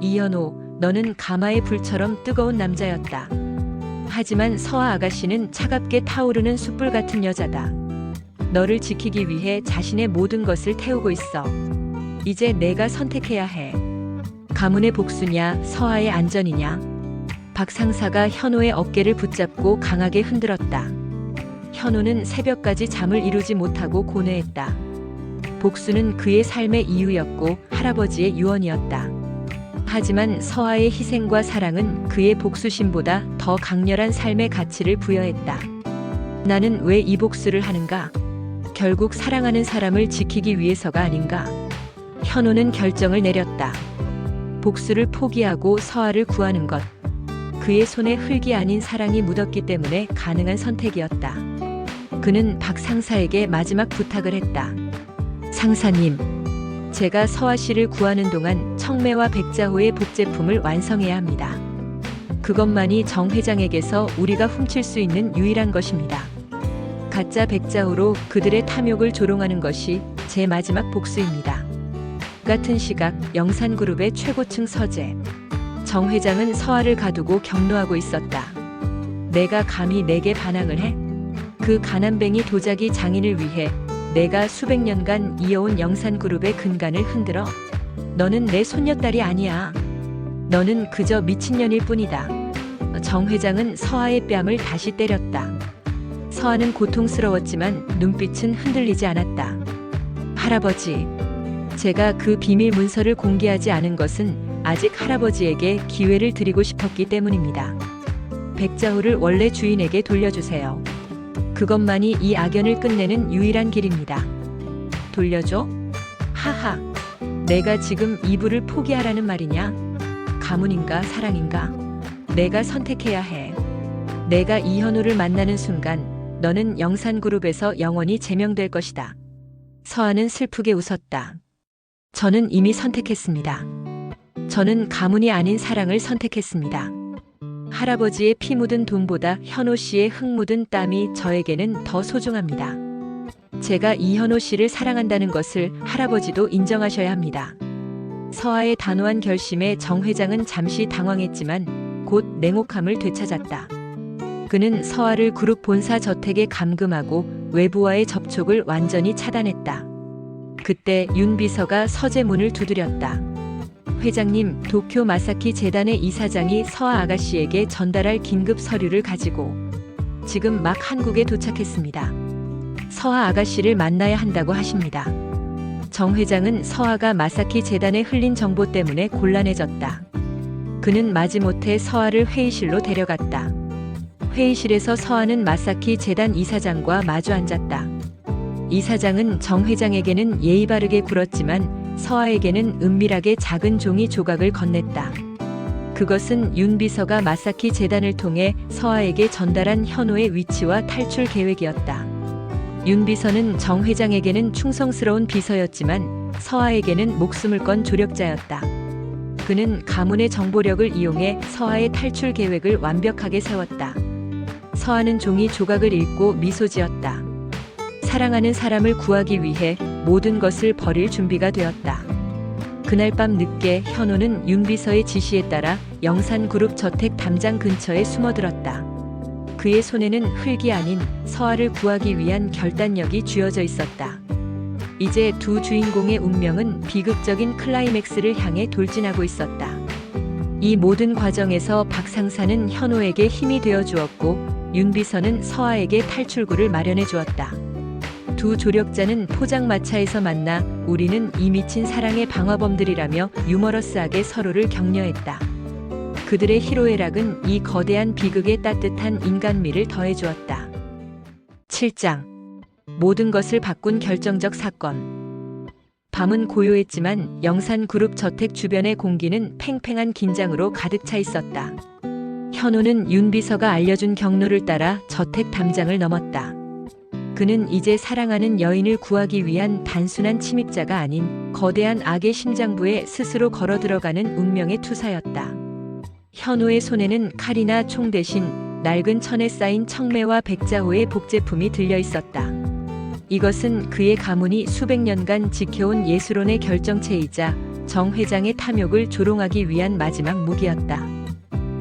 이현호, 너는 가마의 불처럼 뜨거운 남자였다. 하지만 서아 아가씨는 차갑게 타오르는 숯불 같은 여자다. 너를 지키기 위해 자신의 모든 것을 태우고 있어. 이제 내가 선택해야 해. 가문의 복수냐, 서아의 안전이냐. 박 상사가 현호의 어깨를 붙잡고 강하게 흔들었다. 현호는 새벽까지 잠을 이루지 못하고 고뇌했다. 복수는 그의 삶의 이유였고 할아버지의 유언이었다. 하지만 서아의 희생과 사랑은 그의 복수심보다 더 강렬한 삶의 가치를 부여했다. 나는 왜 이 복수를 하는가? 결국 사랑하는 사람을 지키기 위해서가 아닌가? 현호는 결정을 내렸다. 복수를 포기하고 서아를 구하는 것. 그의 손에 흙이 아닌 사랑이 묻었기 때문에 가능한 선택이었다. 그는 박 상사에게 마지막 부탁을 했다. 상사님, 제가 서아 씨를 구하는 동안 청매와 백자호의 복제품을 완성해야 합니다. 그것만이 정 회장에게서 우리가 훔칠 수 있는 유일한 것입니다. 가짜 백자호로 그들의 탐욕을 조롱하는 것이 제 마지막 복수입니다. 같은 시각 영산그룹의 최고층 서재. 정 회장은 서아를 가두고 격노하고 있었다. 내가 감히 내게 반항을 해? 그 가난뱅이 도자기 장인을 위해 내가 수백 년간 이어온 영산그룹의 근간을 흔들어? 너는 내 손녀딸이 아니야. 너는 그저 미친년일 뿐이다. 정 회장은 서아의 뺨을 다시 때렸다. 서아는 고통스러웠지만 눈빛은 흔들리지 않았다. 할아버지, 제가 그 비밀 문서를 공개하지 않은 것은 아직 할아버지에게 기회를 드리고 싶었기 때문입니다. 백자호를 원래 주인에게 돌려주세요. 그것만이 이 악연을 끝내는 유일한 길입니다. 돌려줘? 하하, 내가 지금 이불을 포기하라는 말이냐? 가문인가 사랑인가? 내가 선택해야 해. 내가 이현우를 만나는 순간 너는 영산그룹에서 영원히 제명될 것이다. 서아는 슬프게 웃었다. 저는 이미 선택했습니다. 저는 가문이 아닌 사랑을 선택했습니다. 할아버지의 피 묻은 돈보다 현호 씨의 흙 묻은 땀이 저에게는 더 소중합니다. 제가 이현호 씨를 사랑한다는 것을 할아버지도 인정하셔야 합니다. 서아의 단호한 결심에 정 회장은 잠시 당황했지만 곧 냉혹함을 되찾았다. 그는 서아를 그룹 본사 저택에 감금하고 외부와의 접촉을 완전히 차단했다. 그때 윤 비서가 서재 문을 두드렸다. 회장님, 도쿄 마사키 재단의 이사장이 서아 아가씨에게 전달할 긴급 서류를 가지고 지금 막 한국에 도착했습니다. 서아 아가씨를 만나야 한다고 하십니다. 정 회장은 서아가 마사키 재단에 흘린 정보 때문에 곤란해졌다. 그는 마지못해 서아를 회의실로 데려갔다. 회의실에서 서아는 마사키 재단 이사장과 마주 앉았다. 이사장은 정 회장에게는 예의 바르게 굴었지만 서아에게는 은밀하게 작은 종이 조각을 건넸다. 그것은 윤 비서가 마사키 재단을 통해 서아에게 전달한 현호의 위치와 탈출 계획이었다. 윤 비서는 정 회장에게는 충성스러운 비서였지만 서아에게는 목숨을 건 조력자였다. 그는 가문의 정보력을 이용해 서아의 탈출 계획을 완벽하게 세웠다. 서아는 종이 조각을 읽고 미소 지었다. 사랑하는 사람을 구하기 위해 모든 것을 버릴 준비가 되었다. 그날 밤 늦게 현호는 윤 비서의 지시에 따라 영산그룹 저택 담장 근처에 숨어들었다. 그의 손에는 흙이 아닌 서아를 구하기 위한 결단력이 쥐어져 있었다. 이제 두 주인공의 운명은 비극적인 클라이맥스를 향해 돌진하고 있었다. 이 모든 과정에서 박 상사는 현호에게 힘이 되어 주었고 윤 비서는 서아에게 탈출구를 마련해 주었다. 두 조력자는 포장마차에서 만나 우리는 이 미친 사랑의 방화범들이라며 유머러스하게 서로를 격려했다. 그들의 희로애락은 이 거대한 비극에 따뜻한 인간미를 더해주었다. 7장. 모든 것을 바꾼 결정적 사건. 밤은 고요했지만 영산그룹 저택 주변의 공기는 팽팽한 긴장으로 가득 차 있었다. 현호는 윤 비서가 알려준 경로를 따라 저택 담장을 넘었다. 그는 이제 사랑하는 여인을 구하기 위한 단순한 침입자가 아닌 거대한 악의 심장부에 스스로 걸어 들어가는 운명의 투사였다. 현호의 손에는 칼이나 총 대신 낡은 천에 쌓인 청매와 백자호의 복제품이 들려 있었다. 이것은 그의 가문이 수백 년간 지켜온 예술혼의 결정체이자 정 회장의 탐욕을 조롱하기 위한 마지막 무기였다.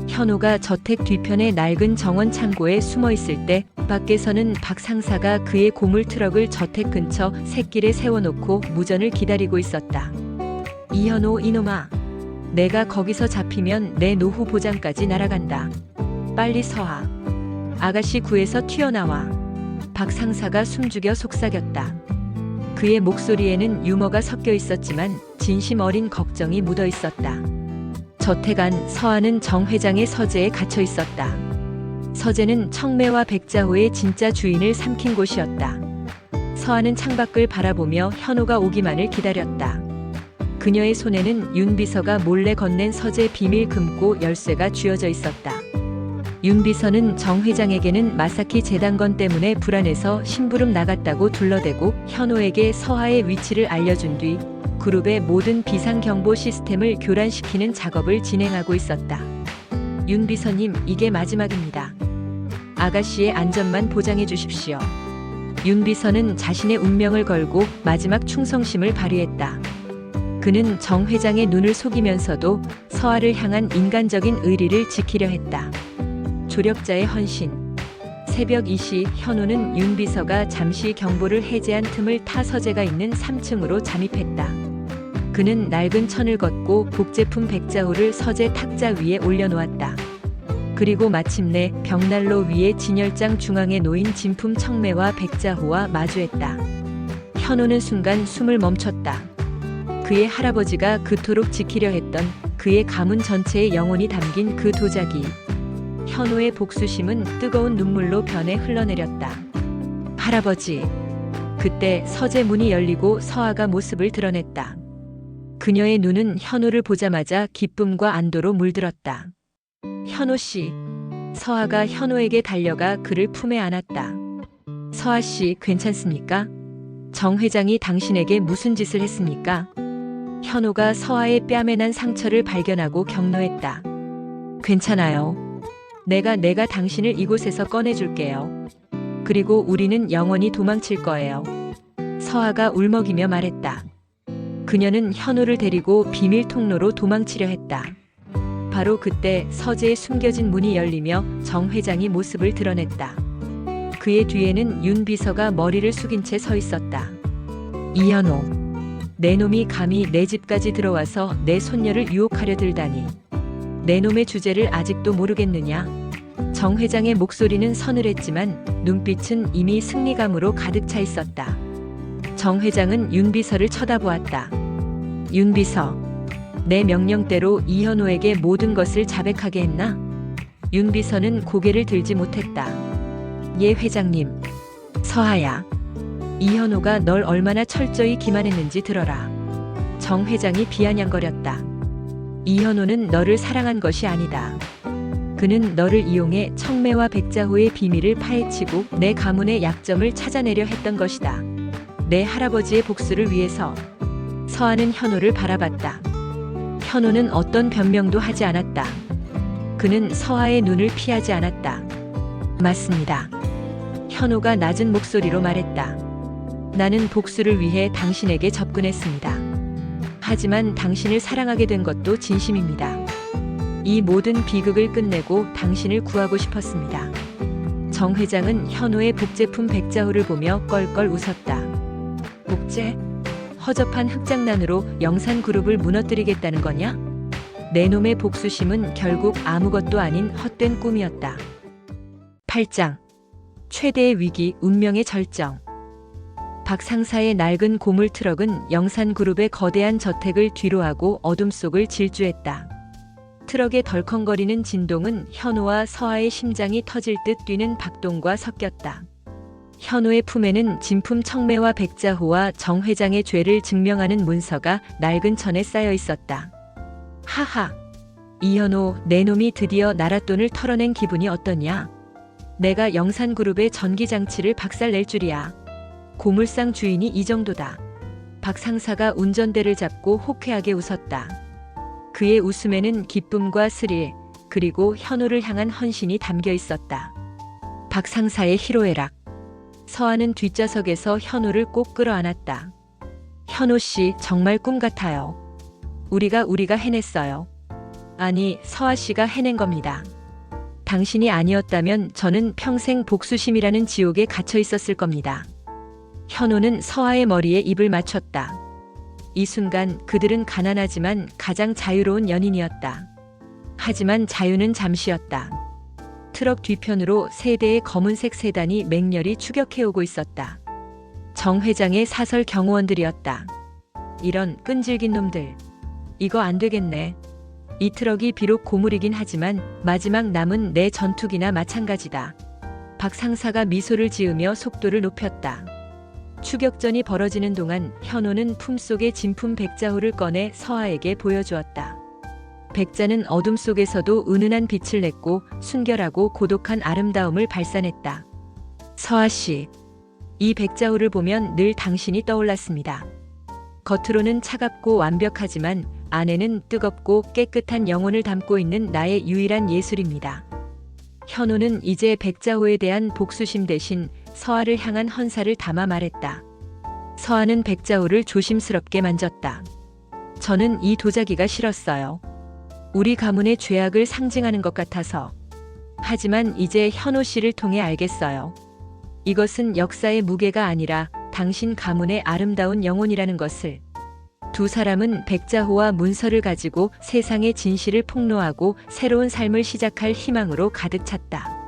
현호가 저택 뒤편의 낡은 정원 창고에 숨어 있을 때 밖에서는 박 상사가 그의 고물 트럭을 저택 근처 샛길에 세워놓고 무전을 기다리고 있었다. 이현호 이놈아, 내가 거기서 잡히면 내 노후 보장까지 날아간다. 빨리 서아. 아가씨 구에서 튀어나와. 박 상사가 숨죽여 속삭였다. 그의 목소리에는 유머가 섞여 있었지만 진심 어린 걱정이 묻어 있었다. 저택 안 서아는 정 회장의 서재에 갇혀 있었다. 서재는 청매와 백자호의 진짜 주인을 삼킨 곳이었다. 서아는 창밖을 바라보며 현호가 오기만을 기다렸다. 그녀의 손에는 윤 비서가 몰래 건넨 서재 비밀 금고 열쇠가 쥐어져 있었다. 윤 비서는 정 회장에게는 마사키 재단건 때문에 불안해서 심부름 나갔다고 둘러대고 현호에게 서아의 위치를 알려준 뒤 그룹의 모든 비상경보 시스템을 교란시키는 작업을 진행하고 있었다. 윤 비서님, 이게 마지막입니다. 아가씨의 안전만 보장해 주십시오. 윤 비서는 자신의 운명을 걸고 마지막 충성심을 발휘했다. 그는 정 회장의 눈을 속이면서도 서아를 향한 인간적인 의리를 지키려 했다. 조력자의 헌신. 새벽 2시 현호는 윤 비서가 잠시 경보를 해제한 틈을 타 서재가 있는 3층으로 잠입했다. 그는 낡은 천을 걷고 복제품 백자호를 서재 탁자 위에 올려놓았다. 그리고 마침내 벽난로 위에 진열장 중앙에 놓인 진품 청매와 백자호와 마주했다. 현호는 순간 숨을 멈췄다. 그의 할아버지가 그토록 지키려 했던 그의 가문 전체의 영혼이 담긴 그 도자기. 현호의 복수심은 뜨거운 눈물로 변해 흘러내렸다. 할아버지. 그때 서재 문이 열리고 서아가 모습을 드러냈다. 그녀의 눈은 현호를 보자마자 기쁨과 안도로 물들었다. 현호 씨. 서아가 현호에게 달려가 그를 품에 안았다. 서아 씨, 괜찮습니까? 정 회장이 당신에게 무슨 짓을 했습니까? 현호가 서아의 뺨에 난 상처를 발견하고 격노했다. 괜찮아요. 내가 당신을 이곳에서 꺼내줄게요. 그리고 우리는 영원히 도망칠 거예요. 서아가 울먹이며 말했다. 그녀는 현호를 데리고 비밀 통로로 도망치려 했다. 바로 그때 서재에 숨겨진 문이 열리며 정 회장이 모습을 드러냈다. 그의 뒤에는 윤 비서가 머리를 숙인 채 서 있었다. 이현호, 내 놈이 감히 내 집까지 들어와서 내 손녀를 유혹하려 들다니. 내 놈의 주제를 아직도 모르겠느냐? 정 회장의 목소리는 서늘했지만 눈빛은 이미 승리감으로 가득 차 있었다. 정 회장은 윤 비서를 쳐다보았다. 윤 비서, 내 명령대로 이현호에게 모든 것을 자백하게 했나? 윤 비서는 고개를 들지 못했다. 예 회장님. 서하야. 이현호가 널 얼마나 철저히 기만했는지 들어라. 정 회장이 비아냥거렸다. 이현호는 너를 사랑한 것이 아니다. 그는 너를 이용해 청매와 백자호의 비밀을 파헤치고 내 가문의 약점을 찾아내려 했던 것이다. 내 할아버지의 복수를 위해서. 서하는 현호를 바라봤다. 현호는 어떤 변명도 하지 않았다. 그는 서하의 눈을 피하지 않았다. 맞습니다. 현호가 낮은 목소리로 말했다. 나는 복수를 위해 당신에게 접근했습니다. 하지만 당신을 사랑하게 된 것도 진심입니다. 이 모든 비극을 끝내고 당신을 구하고 싶었습니다. 정 회장은 현호의 복제품 백자호를 보며 껄껄 웃었다. 복제? 허접한 흑장난으로 영산그룹을 무너뜨리겠다는 거냐? 내 놈의 복수심은 결국 아무것도 아닌 헛된 꿈이었다. 8장. 최대의 위기, 운명의 절정. 박 상사의 낡은 고물 트럭은 영산그룹의 거대한 저택을 뒤로하고 어둠 속을 질주했다. 트럭의 덜컹거리는 진동은 현호와 서아의 심장이 터질 듯 뛰는 박동과 섞였다. 현호의 품에는 진품 청매와 백자호와 정 회장의 죄를 증명하는 문서가 낡은 천에 쌓여 있었다. 하하. 이현호, 내 놈이 드디어 나랏돈을 털어낸 기분이 어떠냐? 내가 영산그룹의 전기장치를 박살낼 줄이야. 고물상 주인이 이 정도다. 박 상사가 운전대를 잡고 호쾌하게 웃었다. 그의 웃음에는 기쁨과 스릴, 그리고 현호를 향한 헌신이 담겨 있었다. 박 상사의 희로애락. 서아는 뒷좌석에서 현호를 꼭 끌어안았다. 현호 씨, 정말 꿈 같아요. 우리가 해냈어요. 아니, 서아 씨가 해낸 겁니다. 당신이 아니었다면 저는 평생 복수심이라는 지옥에 갇혀 있었을 겁니다. 현호는 서아의 머리에 입을 맞췄다. 이 순간 그들은 가난하지만 가장 자유로운 연인이었다. 하지만 자유는 잠시였다. 트럭 뒤편으로 세 대의 검은색 세단이 맹렬히 추격해오고 있었다. 정 회장의 사설 경호원들이었다. 이런 끈질긴 놈들. 이거 안 되겠네. 이 트럭이 비록 고물이긴 하지만 마지막 남은 내 전투기나 마찬가지다. 박 상사가 미소를 지으며 속도를 높였다. 추격전이 벌어지는 동안 현호는 품속의 진품 백자호를 꺼내 서아에게 보여주었다. 백자는 어둠 속에서도 은은한 빛을 냈고 순결하고 고독한 아름다움을 발산했다. 서아 씨, 이 백자호를 보면 늘 당신이 떠올랐습니다. 겉으로는 차갑고 완벽하지만 안에는 뜨겁고 깨끗한 영혼을 담고 있는 나의 유일한 예술입니다. 현호는 이제 백자호에 대한 복수심 대신 서아를 향한 헌사를 담아 말했다. 서아는 백자호를 조심스럽게 만졌다. 저는 이 도자기가 싫었어요. 우리 가문의 죄악을 상징하는 것 같아서. 하지만 이제 현호 씨를 통해 알겠어요. 이것은 역사의 무게가 아니라 당신 가문의 아름다운 영혼이라는 것을. 두 사람은 백자호와 문서를 가지고 세상의 진실을 폭로하고 새로운 삶을 시작할 희망으로 가득 찼다.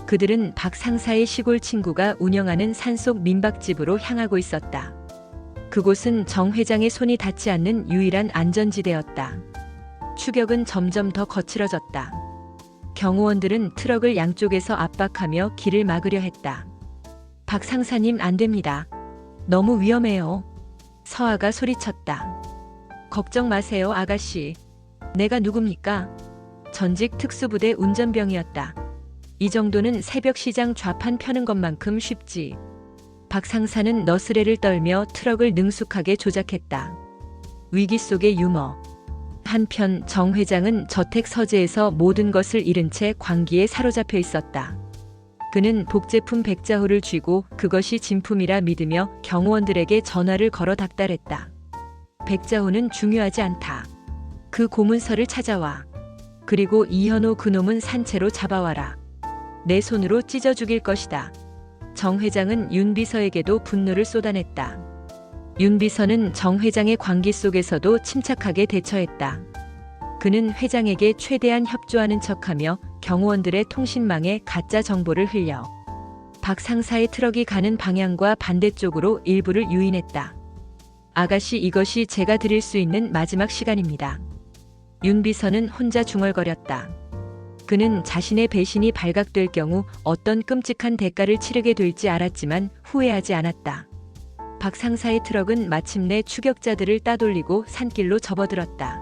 그들은 박 상사의 시골 친구가 운영하는 산속 민박집으로 향하고 있었다. 그곳은 정 회장의 손이 닿지 않는 유일한 안전지대였다. 추격은 점점 더 거칠어졌다. 경호원들은 트럭을 양쪽에서 압박하며 길을 막으려 했다. 박 상사님, 안 됩니다. 너무 위험해요. 서아가 소리쳤다. 걱정 마세요, 아가씨. 내가 누굽니까? 전직 특수부대 운전병이었다. 이 정도는 새벽 시장 좌판 펴는 것만큼 쉽지. 박 상사는 너스레를 떨며 트럭을 능숙하게 조작했다. 위기 속의 유머. 한편 정 회장은 저택 서재에서 모든 것을 잃은 채 광기에 사로잡혀 있었다. 그는 복제품 백자호를 쥐고 그것이 진품이라 믿으며 경호원들에게 전화를 걸어 닥달했다. 백자호는 중요하지 않다. 그 고문서를 찾아와. 그리고 이현호 그놈은 산채로 잡아와라. 내 손으로 찢어 죽일 것이다. 정 회장은 윤 비서에게도 분노를 쏟아냈다. 윤 비서는 정 회장의 광기 속에서도 침착하게 대처했다. 그는 회장에게 최대한 협조하는 척하며 경호원들의 통신망에 가짜 정보를 흘려 박 상사의 트럭이 가는 방향과 반대쪽으로 일부를 유인했다. 아가씨, 이것이 제가 드릴 수 있는 마지막 시간입니다. 윤 비서는 혼자 중얼거렸다. 그는 자신의 배신이 발각될 경우 어떤 끔찍한 대가를 치르게 될지 알았지만 후회하지 않았다. 박 상사의 트럭은 마침내 추격자들을 따돌리고 산길로 접어들었다.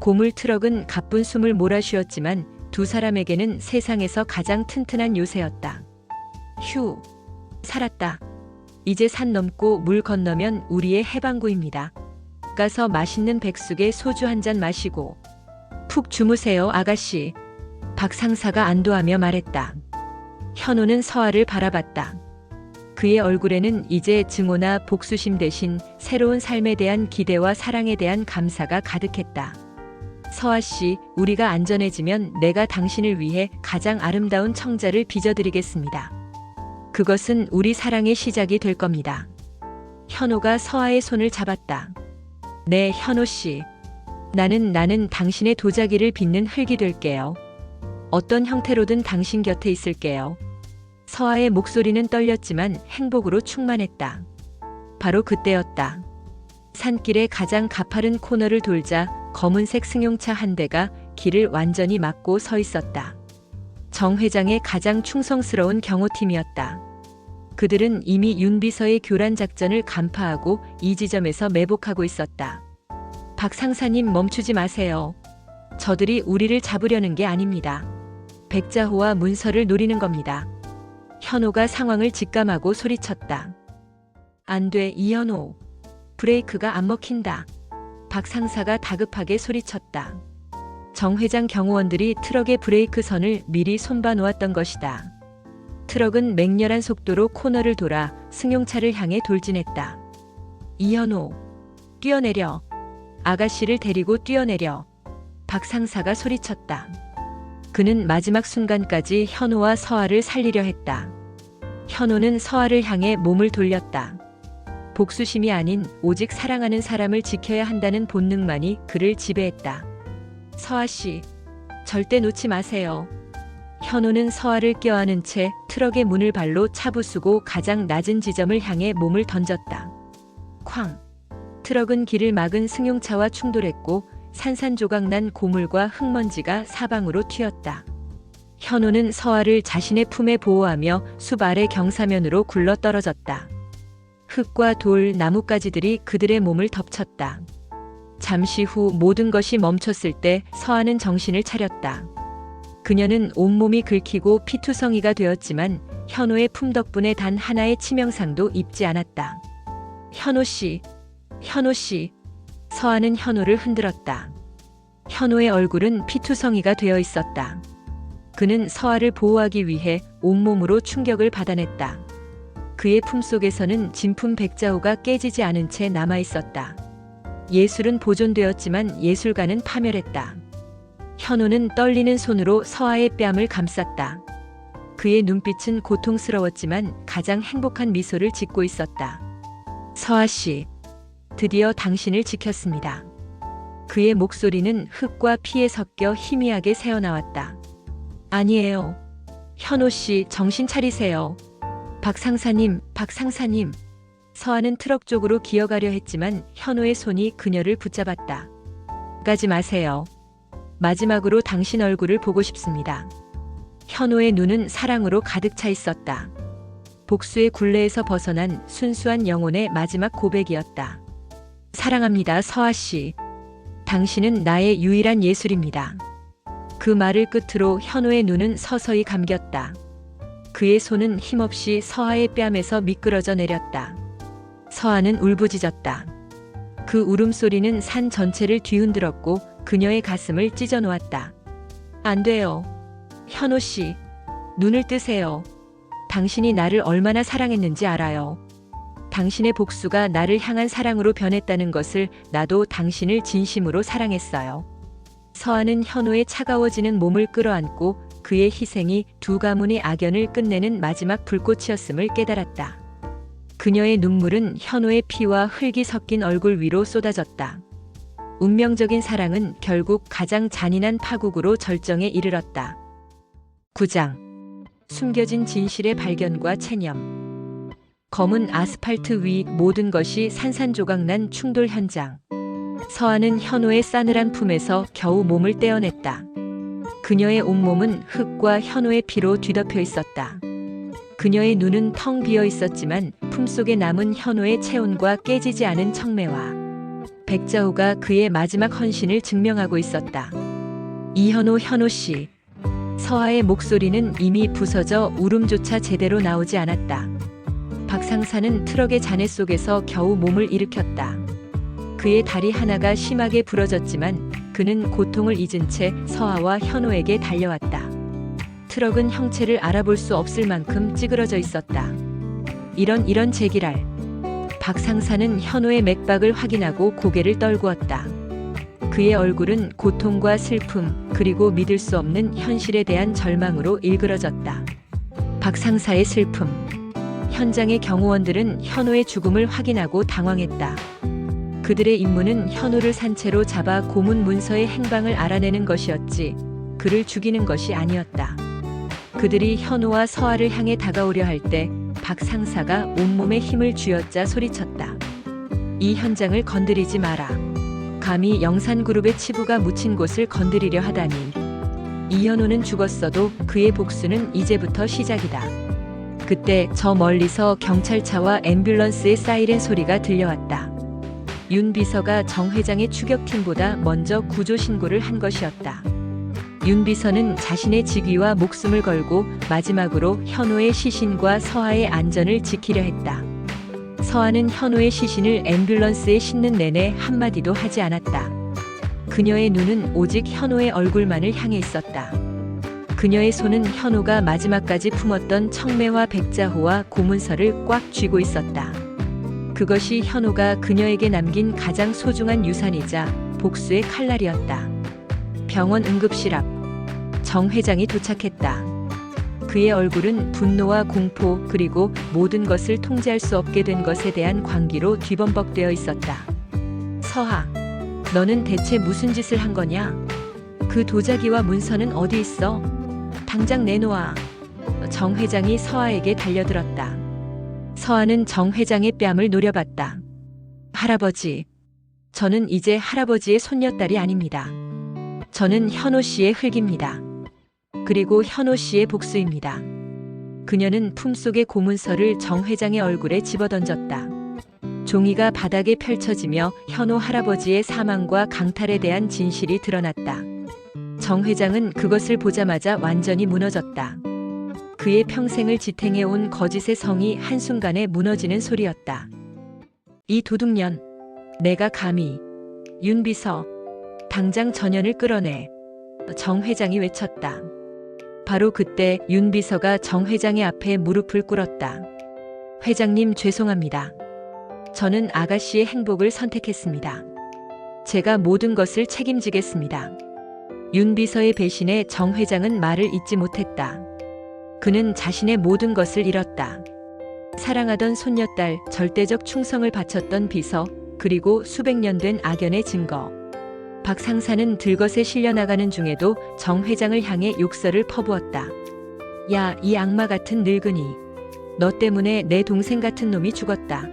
고물 트럭은 가쁜 숨을 몰아쉬었지만 두 사람에게는 세상에서 가장 튼튼한 요새였다. 휴, 살았다. 이제 산 넘고 물 건너면 우리의 해방구입니다. 가서 맛있는 백숙에 소주 한 잔 마시고 푹 주무세요, 아가씨. 박 상사가 안도하며 말했다. 현호는 서아를 바라봤다. 그의 얼굴에는 이제 증오나 복수심 대신 새로운 삶에 대한 기대와 사랑에 대한 감사가 가득했다. 서아 씨, 우리가 안전해지면 내가 당신을 위해 가장 아름다운 청자를 빚어드리겠습니다. 그것은 우리 사랑의 시작이 될 겁니다. 현호가 서아의 손을 잡았다. 네, 현호 씨. 나는 당신의 도자기를 빚는 흙이 될게요. 어떤 형태로든 당신 곁에 있을게요. 서아의 목소리는 떨렸지만 행복으로 충만했다. 바로 그때였다. 산길의 가장 가파른 코너를 돌자 검은색 승용차 한 대가 길을 완전히 막고 서 있었다. 정 회장의 가장 충성스러운 경호팀이었다. 그들은 이미 윤 비서의 교란 작전을 간파하고 이 지점에서 매복하고 있었다. 박 상사님, 멈추지 마세요. 저들이 우리를 잡으려는 게 아닙니다. 백자호와 문서를 노리는 겁니다. 현호가 상황을 직감하고 소리쳤다. 안 돼, 이현호. 브레이크가 안 먹힌다. 박 상사가 다급하게 소리쳤다. 정 회장 경호원들이 트럭의 브레이크 선을 미리 손봐 놓았던 것이다. 트럭은 맹렬한 속도로 코너를 돌아 승용차를 향해 돌진했다. 이현호, 뛰어내려. 아가씨를 데리고 뛰어내려. 박 상사가 소리쳤다. 그는 마지막 순간까지 현호와 서아를 살리려 했다. 현호는 서아를 향해 몸을 돌렸다. 복수심이 아닌 오직 사랑하는 사람을 지켜야 한다는 본능만이 그를 지배했다. 서아 씨, 절대 놓지 마세요. 현호는 서아를 껴안은 채 트럭의 문을 발로 차부수고 가장 낮은 지점을 향해 몸을 던졌다. 쾅! 트럭은 길을 막은 승용차와 충돌했고 산산조각난 고물과 흙먼지가 사방으로 튀었다. 현호는 서아를 자신의 품에 보호하며 숲 아래 경사면으로 굴러 떨어졌다. 흙과 돌, 나뭇가지들이 그들의 몸을 덮쳤다. 잠시 후 모든 것이 멈췄을 때 서아는 정신을 차렸다. 그녀는 온몸이 긁히고 피투성이가 되었지만 현호의 품 덕분에 단 하나의 치명상도 입지 않았다. 현호 씨, 현호 씨. 서아는 현호를 흔들었다. 현호의 얼굴은 피투성이가 되어 있었다. 그는 서아를 보호하기 위해 온몸으로 충격을 받아냈다. 그의 품속에서는 진품 백자호가 깨지지 않은 채 남아 있었다. 예술은 보존되었지만 예술가는 파멸했다. 현호는 떨리는 손으로 서아의 뺨을 감쌌다. 그의 눈빛은 고통스러웠지만 가장 행복한 미소를 짓고 있었다. 서아 씨, 드디어 당신을 지켰습니다. 그의 목소리는 흙과 피에 섞여 희미하게 새어나왔다. 아니에요. 현호 씨, 정신 차리세요. 박 상사님, 박 상사님. 서아는 트럭 쪽으로 기어가려 했지만 현호의 손이 그녀를 붙잡았다. 가지 마세요. 마지막으로 당신 얼굴을 보고 싶습니다. 현호의 눈은 사랑으로 가득 차 있었다. 복수의 굴레에서 벗어난 순수한 영혼의 마지막 고백이었다. 사랑합니다, 서아 씨. 당신은 나의 유일한 예술입니다. 그 말을 끝으로 현호의 눈은 서서히 감겼다. 그의 손은 힘없이 서아의 뺨에서 미끄러져 내렸다. 서아는 울부짖었다. 그 울음소리는 산 전체를 뒤흔들었고 그녀의 가슴을 찢어 놓았다. 안 돼요. 현호 씨, 눈을 뜨세요. 당신이 나를 얼마나 사랑했는지 알아요. 당신의 복수가 나를 향한 사랑으로 변했다는 것을 나도 당신을 진심으로 사랑했어요. 서아는 현호의 차가워지는 몸을 끌어안고 그의 희생이 두 가문의 악연을 끝내는 마지막 불꽃이었음을 깨달았다. 그녀의 눈물은 현호의 피와 흙이 섞인 얼굴 위로 쏟아졌다. 운명적인 사랑은 결국 가장 잔인한 파국으로 절정에 이르렀다. 9장. 숨겨진 진실의 발견과 체념. 검은 아스팔트 위 모든 것이 산산조각난 충돌 현장. 서아는 현호의 싸늘한 품에서 겨우 몸을 떼어냈다. 그녀의 온몸은 흙과 현호의 피로 뒤덮여 있었다. 그녀의 눈은 텅 비어 있었지만 품속에 남은 현호의 체온과 깨지지 않은 청매와 백자호가 그의 마지막 헌신을 증명하고 있었다. 이현호, 현호 씨. 서아의 목소리는 이미 부서져 울음조차 제대로 나오지 않았다. 박 상사는 트럭의 잔해 속에서 겨우 몸을 일으켰다. 그의 다리 하나가 심하게 부러졌지만 그는 고통을 잊은 채 서아와 현호에게 달려왔다. 트럭은 형체를 알아볼 수 없을 만큼 찌그러져 있었다. 이런 제기랄. 박 상사는 현호의 맥박을 확인하고 고개를 떨구었다. 그의 얼굴은 고통과 슬픔 그리고 믿을 수 없는 현실에 대한 절망으로 일그러졌다. 박 상사의 슬픔. 현장의 경호원들은 현호의 죽음을 확인하고 당황했다. 그들의 임무는 현호를 산채로 잡아 고문 문서의 행방을 알아내는 것이었지 그를 죽이는 것이 아니었다. 그들이 현호와 서아를 향해 다가오려 할 때 박 상사가 온몸에 힘을 쥐어짜 소리쳤다. 이 현장을 건드리지 마라. 감히 영산그룹의 치부가 묻힌 곳을 건드리려 하다니. 이현호는 죽었어도 그의 복수는 이제부터 시작이다. 그때 저 멀리서 경찰차와 앰뷸런스의 사이렌 소리가 들려왔다. 윤 비서가 정 회장의 추격팀보다 먼저 구조 신고를 한 것이었다. 윤 비서는 자신의 직위와 목숨을 걸고 마지막으로 현호의 시신과 서아의 안전을 지키려 했다. 서아는 현호의 시신을 앰뷸런스에 싣는 내내 한마디도 하지 않았다. 그녀의 눈은 오직 현호의 얼굴만을 향해 있었다. 그녀의 손은 현호가 마지막까지 품었던 청매와 백자호와 고문서를 꽉 쥐고 있었다. 그것이 현호가 그녀에게 남긴 가장 소중한 유산이자 복수의 칼날이었다. 병원 응급실 앞. 정 회장이 도착했다. 그의 얼굴은 분노와 공포 그리고 모든 것을 통제할 수 없게 된 것에 대한 광기로 뒤범벅되어 있었다. 서하, 너는 대체 무슨 짓을 한 거냐? 그 도자기와 문서는 어디 있어? 당장 내놓아. 정 회장이 서하에게 달려들었다. 서하는 정 회장의 뺨을 노려봤다. 할아버지, 저는 이제 할아버지의 손녀딸이 아닙니다. 저는 현호 씨의 흙입니다. 그리고 현호 씨의 복수입니다. 그녀는 품속의 고문서를 정 회장의 얼굴에 집어던졌다. 종이가 바닥에 펼쳐지며 현호 할아버지의 사망과 강탈에 대한 진실이 드러났다. 정 회장은 그것을 보자마자 완전히 무너졌다. 그의 평생을 지탱해온 거짓의 성이 한순간에 무너지는 소리였다. 이 도둑년, 내가 감히. 윤 비서, 당장 전현을 끌어내. 정 회장이 외쳤다. 바로 그때 윤 비서가 정 회장의 앞에 무릎을 꿇었다. 회장님, 죄송합니다. 저는 아가씨의 행복을 선택했습니다. 제가 모든 것을 책임지겠습니다. 윤 비서의 배신에 정 회장은 말을 잇지 못했다. 그는 자신의 모든 것을 잃었다. 사랑하던 손녀딸, 절대적 충성을 바쳤던 비서, 그리고 수백 년 된 악연의 증거. 박 상사는 들것에 실려나가는 중에도 정 회장을 향해 욕설을 퍼부었다. 야, 이 악마 같은 늙은이. 너 때문에 내 동생 같은 놈이 죽었다.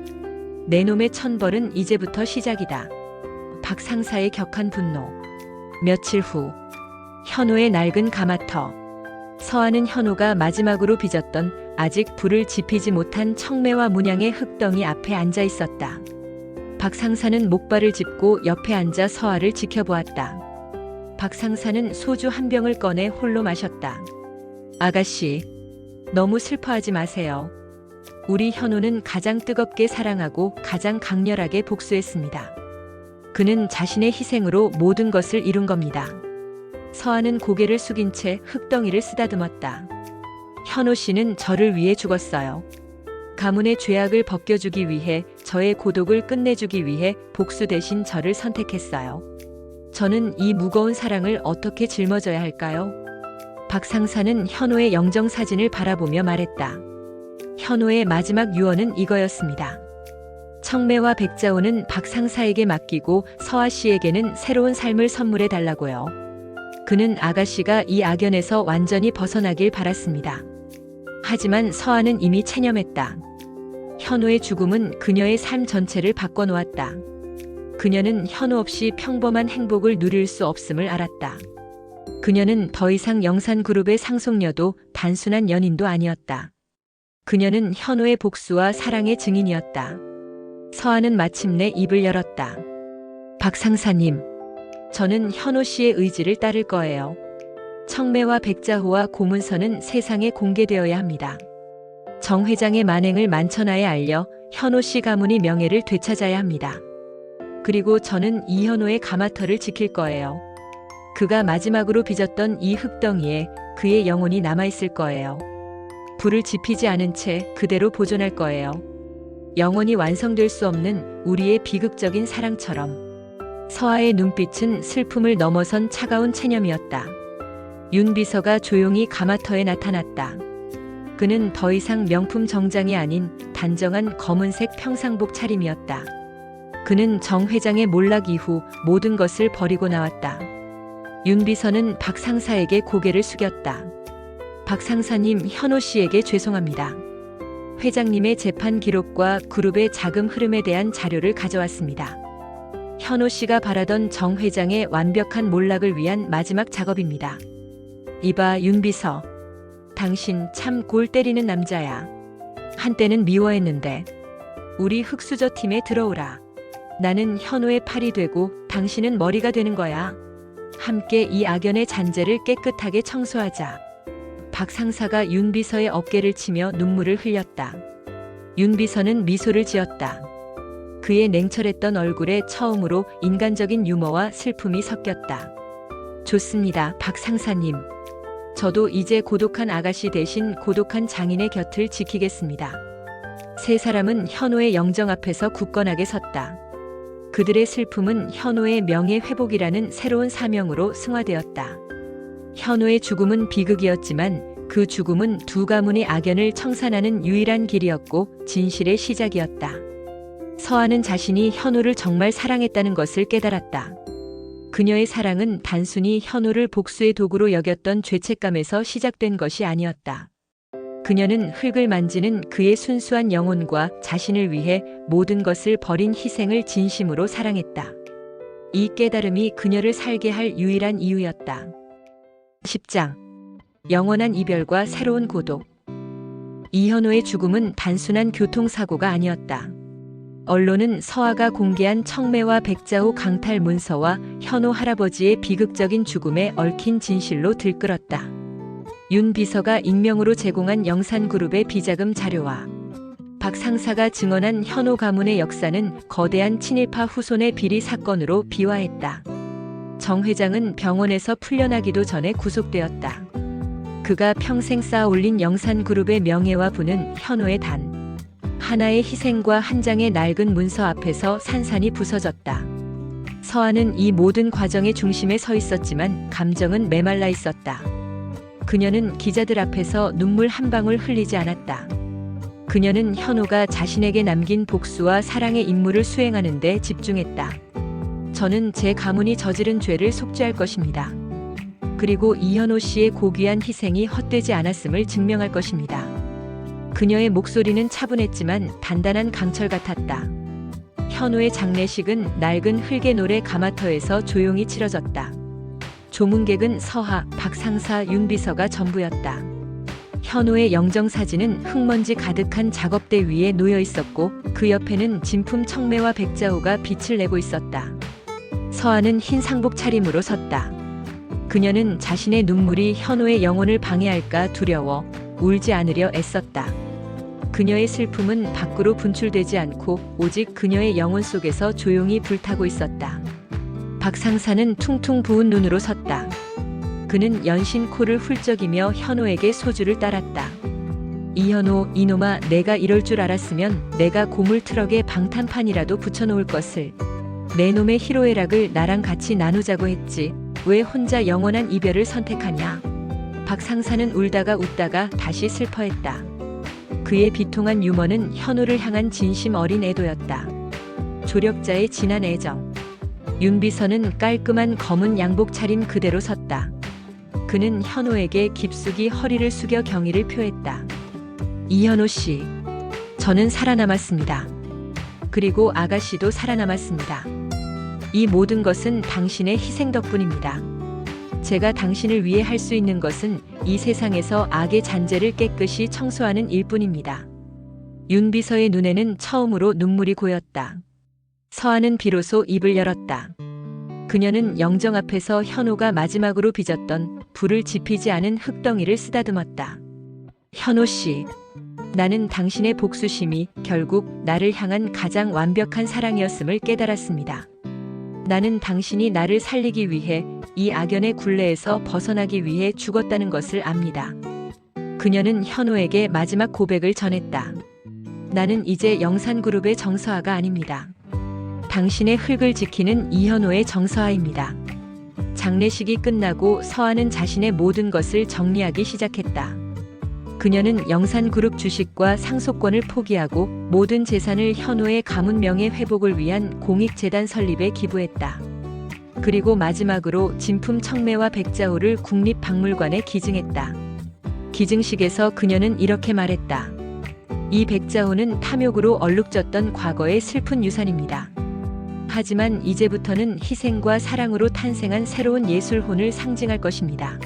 내 놈의 천벌은 이제부터 시작이다. 박 상사의 격한 분노. 며칠 후 현호의 낡은 가마터. 서하는 현호가 마지막으로 빚었던 아직 불을 지피지 못한 청매와 문양의 흙덩이 앞에 앉아 있었다. 박 상사는 목발을 짚고 옆에 앉아 서하를 지켜보았다. 박 상사는 소주 한 병을 꺼내 홀로 마셨다. 아가씨, 너무 슬퍼하지 마세요. 우리 현호는 가장 뜨겁게 사랑하고 가장 강렬하게 복수했습니다. 그는 자신의 희생으로 모든 것을 이룬 겁니다. 서하는 고개를 숙인 채 흙덩이를 쓰다듬었다. 현호 씨는 저를 위해 죽었어요. 가문의 죄악을 벗겨주기 위해, 저의 고독을 끝내주기 위해 복수 대신 저를 선택했어요. 저는 이 무거운 사랑을 어떻게 짊어져야 할까요? 박 상사는 현호의 영정사진을 바라보며 말했다. 현호의 마지막 유언은 이거였습니다. 청매와 백자호는 박 상사에게 맡기고 서하 씨에게는 새로운 삶을 선물해 달라고요. 그는 아가씨가 이 악연에서 완전히 벗어나길 바랐습니다. 하지만 서하는 이미 체념했다. 현호의 죽음은 그녀의 삶 전체를 바꿔놓았다. 그녀는 현호 없이 평범한 행복을 누릴 수 없음을 알았다. 그녀는 더 이상 영산그룹의 상속녀도 단순한 연인도 아니었다. 그녀는 현호의 복수와 사랑의 증인이었다. 서하는 마침내 입을 열었다. 박 상사님, 저는 현호 씨의 의지를 따를 거예요. 청매와 백자호와 고문서는 세상에 공개되어야 합니다. 정 회장의 만행을 만천하에 알려 현호 씨 가문의 명예를 되찾아야 합니다. 그리고 저는 이현호의 가마터를 지킬 거예요. 그가 마지막으로 빚었던 이 흙덩이에 그의 영혼이 남아있을 거예요. 불을 지피지 않은 채 그대로 보존할 거예요. 영원히 완성될 수 없는 우리의 비극적인 사랑처럼. 서하의 눈빛은 슬픔을 넘어선 차가운 체념이었다. 윤 비서가 조용히 가마터에 나타났다. 그는 더 이상 명품 정장이 아닌 단정한 검은색 평상복 차림이었다. 그는 정 회장의 몰락 이후 모든 것을 버리고 나왔다. 윤 비서는 박 상사에게 고개를 숙였다. 박 상사님, 현호 씨에게 죄송합니다. 회장님의 재판 기록과 그룹의 자금 흐름에 대한 자료를 가져왔습니다. 현호 씨가 바라던 정 회장의 완벽한 몰락을 위한 마지막 작업입니다. 이봐, 윤 비서. 당신 참 골 때리는 남자야. 한때는 미워했는데. 우리 흑수저 팀에 들어오라. 나는 현호의 팔이 되고 당신은 머리가 되는 거야. 함께 이 악연의 잔재를 깨끗하게 청소하자. 박 상사가 윤 비서의 어깨를 치며 눈물을 흘렸다. 윤 비서는 미소를 지었다. 그의 냉철했던 얼굴에 처음으로 인간적인 유머와 슬픔이 섞였다. 좋습니다, 박 상사님. 저도 이제 고독한 아가씨 대신 고독한 장인의 곁을 지키겠습니다. 세 사람은 현호의 영정 앞에서 굳건하게 섰다. 그들의 슬픔은 현호의 명예 회복이라는 새로운 사명으로 승화되었다. 현호의 죽음은 비극이었지만 그 죽음은 두 가문의 악연을 청산하는 유일한 길이었고 진실의 시작이었다. 서하는 자신이 현호를 정말 사랑했다는 것을 깨달았다. 그녀의 사랑은 단순히 현호를 복수의 도구로 여겼던 죄책감에서 시작된 것이 아니었다. 그녀는 흙을 만지는 그의 순수한 영혼과 자신을 위해 모든 것을 버린 희생을 진심으로 사랑했다. 이 깨달음이 그녀를 살게 할 유일한 이유였다. 10장. 영원한 이별과 새로운 고독. 이현호의 죽음은 단순한 교통사고가 아니었다. 언론은 서하가 공개한 청매와 백자호 강탈 문서와 현호 할아버지의 비극적인 죽음에 얽힌 진실로 들끓었다. 윤 비서가 익명으로 제공한 영산그룹의 비자금 자료와 박 상사가 증언한 현호 가문의 역사는 거대한 친일파 후손의 비리 사건으로 비화했다. 정 회장은 병원에서 풀려나기도 전에 구속되었다. 그가 평생 쌓아올린 영산그룹의 명예와 부는 현호의 단 하나의 희생과 한 장의 낡은 문서 앞에서 산산이 부서졌다. 서하는 이 모든 과정의 중심에 서 있었지만 감정은 메말라 있었다. 그녀는 기자들 앞에서 눈물 한 방울 흘리지 않았다. 그녀는 현호가 자신에게 남긴 복수와 사랑의 임무를 수행하는 데 집중했다. 저는 제 가문이 저지른 죄를 속죄할 것입니다. 그리고 이현호 씨의 고귀한 희생이 헛되지 않았음을 증명할 것입니다. 그녀의 목소리는 차분했지만 단단한 강철 같았다. 현호의 장례식은 낡은 흙의 노래 가마터에서 조용히 치러졌다. 조문객은 서하, 박상사, 윤비서가 전부였다. 현호의 영정사진은 흙먼지 가득한 작업대 위에 놓여 있었고 그 옆에는 진품 청매와 백자호가 빛을 내고 있었다. 서하는 흰 상복 차림으로 섰다. 그녀는 자신의 눈물이 현호의 영혼을 방해할까 두려워 울지 않으려 애썼다. 그녀의 슬픔은 밖으로 분출되지 않고 오직 그녀의 영혼 속에서 조용히 불타고 있었다. 박상사는 퉁퉁 부은 눈으로 섰다. 그는 연신 코를 훌쩍이며 현호에게 소주를 따랐다. 이현호, 이놈아, 내가 이럴 줄 알았으면 내가 고물 트럭에 방탄판이라도 붙여놓을 것을. 내 놈의 희로애락을 나랑 같이 나누자고 했지. 왜 혼자 영원한 이별을 선택하냐? 박상사는 울다가 웃다가 다시 슬퍼했다. 그의 비통한 유머는 현호를 향한 진심 어린 애도였다. 조력자의 진한 애정. 윤비서는 깔끔한 검은 양복 차림 그대로 섰다. 그는 현호에게 깊숙이 허리를 숙여 경의를 표했다. 이현호 씨, 저는 살아남았습니다. 그리고 아가씨도 살아남았습니다. 이 모든 것은 당신의 희생 덕분입니다. 제가 당신을 위해 할 수 있는 것은 이 세상에서 악의 잔재를 깨끗이 청소하는 일뿐입니다. 윤비서의 눈에는 처음으로 눈물이 고였다. 서하는 비로소 입을 열었다. 그녀는 영정 앞에서 현호가 마지막으로 빚었던 불을 지피지 않은 흙덩이를 쓰다듬었다. 현호 씨, 나는 당신의 복수심이 결국 나를 향한 가장 완벽한 사랑이었음을 깨달았습니다. 나는 당신이 나를 살리기 위해 이 악연의 굴레에서 벗어나기 위해 죽었다는 것을 압니다. 그녀는 현호에게 마지막 고백을 전했다. 나는 이제 영산그룹의 정서하가 아닙니다. 당신의 흙을 지키는 이현호의 정서하입니다. 장례식이 끝나고 서하는 자신의 모든 것을 정리하기 시작했다. 그녀는 영산그룹 주식과 상속권을 포기하고 모든 재산을 현호의 가문 명예 회복을 위한 공익재단 설립에 기부했다. 그리고 마지막으로 진품 청매와 백자호를 국립박물관에 기증했다. 기증식에서 그녀는 이렇게 말했다. 이 백자호는 탐욕으로 얼룩졌던 과거의 슬픈 유산입니다. 하지만 이제부터는 희생과 사랑으로 탄생한 새로운 예술혼을 상징할 것입니다.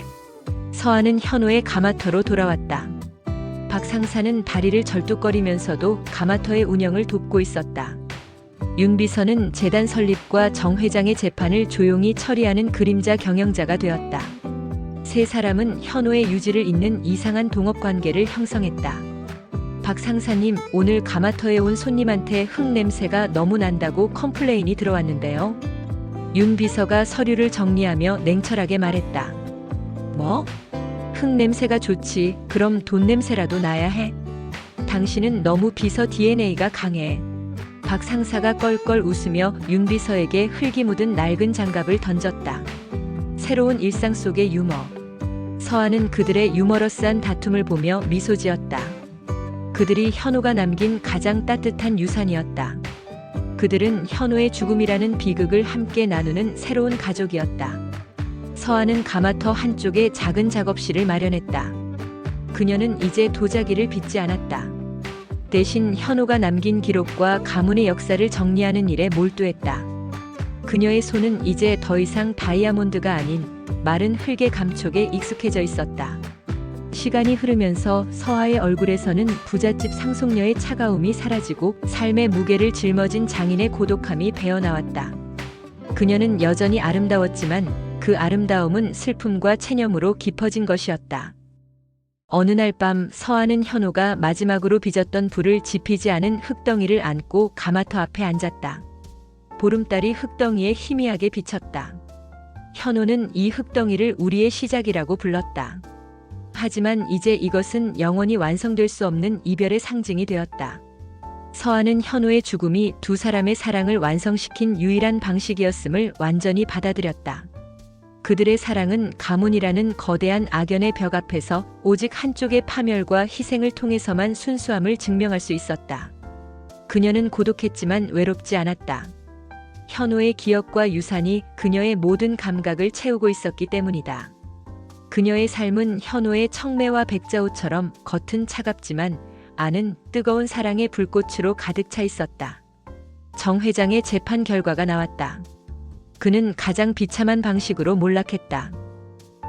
서하는 현호의 가마터로 돌아왔다. 박상사는 다리를 절뚝거리면서도 가마터의 운영을 돕고 있었다. 윤비서는 재단 설립과 정 회장의 재판을 조용히 처리하는 그림자 경영자가 되었다. 세 사람은 현호의 유지를 잇는 이상한 동업관계를 형성했다. 박상사님, 오늘 가마터에 온 손님한테 흙 냄새가 너무 난다고 컴플레인이 들어왔는데요. 윤비서가 서류를 정리하며 냉철하게 말했다. 뭐? 흙 냄새가 좋지. 그럼 돈 냄새라도 나야 해. 당신은 너무 비서 DNA가 강해. 박상사가 껄껄 웃으며 윤비서에게 흙이 묻은 낡은 장갑을 던졌다. 새로운 일상 속의 유머. 서하는 그들의 유머러스한 다툼을 보며 미소 지었다. 그들이 현호가 남긴 가장 따뜻한 유산이었다. 그들은 현호의 죽음이라는 비극을 함께 나누는 새로운 가족이었다. 서하는 가마터 한쪽에 작은 작업실을 마련했다. 그녀는 이제 도자기를 빚지 않았다. 대신 현호가 남긴 기록과 가문의 역사를 정리하는 일에 몰두했다. 그녀의 손은 이제 더 이상 다이아몬드가 아닌 마른 흙의 감촉에 익숙해져 있었다. 시간이 흐르면서 서하의 얼굴에서는 부잣집 상속녀의 차가움이 사라지고 삶의 무게를 짊어진 장인의 고독함이 배어나왔다. 그녀는 여전히 아름다웠지만 그 아름다움은 슬픔과 체념으로 깊어진 것이었다. 어느 날 밤 서하는 현호가 마지막으로 빚었던 불을 지피지 않은 흙덩이를 안고 가마터 앞에 앉았다. 보름달이 흙덩이에 희미하게 비쳤다. 현호는 이 흙덩이를 우리의 시작이라고 불렀다. 하지만 이제 이것은 영원히 완성될 수 없는 이별의 상징이 되었다. 서하는 현호의 죽음이 두 사람의 사랑을 완성시킨 유일한 방식이었음을 완전히 받아들였다. 그들의 사랑은 가문이라는 거대한 악연의 벽 앞에서 오직 한쪽의 파멸과 희생을 통해서만 순수함을 증명할 수 있었다. 그녀는 고독했지만 외롭지 않았다. 현호의 기억과 유산이 그녀의 모든 감각을 채우고 있었기 때문이다. 그녀의 삶은 현호의 청매와 백자호처럼 겉은 차갑지만 안은 뜨거운 사랑의 불꽃으로 가득 차 있었다. 정 회장의 재판 결과가 나왔다. 그는 가장 비참한 방식으로 몰락했다.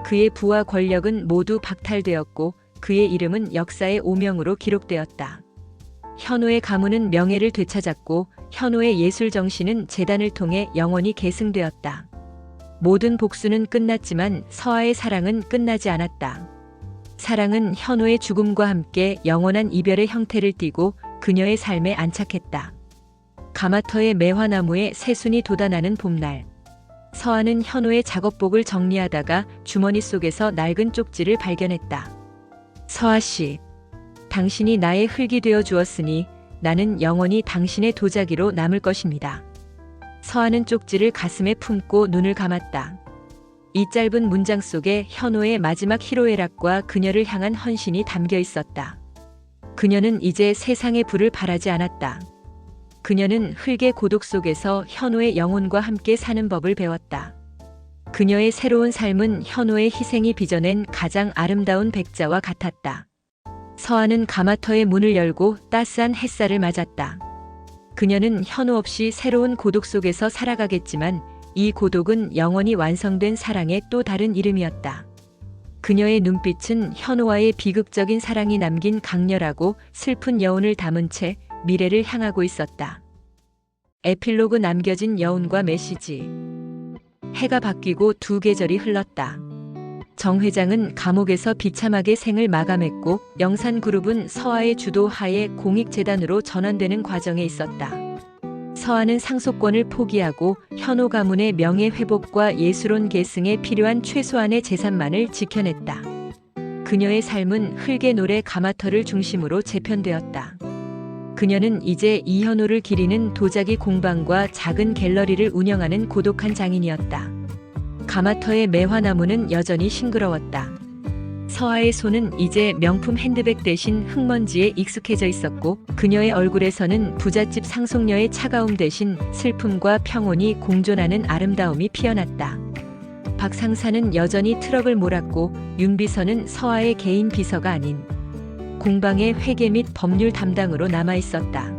그의 부와 권력은 모두 박탈되었고 그의 이름은 역사의 오명으로 기록되었다. 현호의 가문은 명예를 되찾았고 현호의 예술 정신은 재단을 통해 영원히 계승되었다. 모든 복수는 끝났지만 서아의 사랑은 끝나지 않았다. 사랑은 현호의 죽음과 함께 영원한 이별의 형태를 띠고 그녀의 삶에 안착했다. 가마터의 매화나무에 새순이 돋아나는 봄날. 서아는 현호의 작업복을 정리하다가 주머니 속에서 낡은 쪽지를 발견했다. 서아 씨, 당신이 나의 흙이 되어 주었으니 나는 영원히 당신의 도자기로 남을 것입니다. 서아는 쪽지를 가슴에 품고 눈을 감았다. 이 짧은 문장 속에 현호의 마지막 희로애락과 그녀를 향한 헌신이 담겨 있었다. 그녀는 이제 세상의 불을 바라지 않았다. 그녀는 흙의 고독 속에서 현호의 영혼과 함께 사는 법을 배웠다. 그녀의 새로운 삶은 현호의 희생이 빚어낸 가장 아름다운 백자와 같았다. 서아는 가마터의 문을 열고 따스한 햇살을 맞았다. 그녀는 현호 없이 새로운 고독 속에서 살아가겠지만 이 고독은 영원히 완성된 사랑의 또 다른 이름이었다. 그녀의 눈빛은 현호와의 비극적인 사랑이 남긴 강렬하고 슬픈 여운을 담은 채 미래를 향하고 있었다. 에필로그 남겨진 여운과 메시지. 해가 바뀌고 두 계절이 흘렀다. 정 회장은 감옥에서 비참하게 생을 마감했고 영산그룹은 서아의 주도하에 공익재단으로 전환되는 과정에 있었다. 서아는 상속권을 포기하고 현호 가문의 명예회복과 예술원 계승에 필요한 최소한의 재산만을 지켜냈다. 그녀의 삶은 흙의 노래 가마터를 중심으로 재편되었다. 그녀는 이제 이현호를 기리는 도자기 공방과 작은 갤러리를 운영하는 고독한 장인이었다. 가마터의 매화나무는 여전히 싱그러웠다. 서아의 손은 이제 명품 핸드백 대신 흙먼지에 익숙해져 있었고 그녀의 얼굴에서는 부잣집 상속녀의 차가움 대신 슬픔과 평온이 공존하는 아름다움이 피어났다. 박 상사는 여전히 트럭을 몰았고 윤 비서는 서아의 개인 비서가 아닌 공방의 회계 및 법률 담당으로 남아있었다.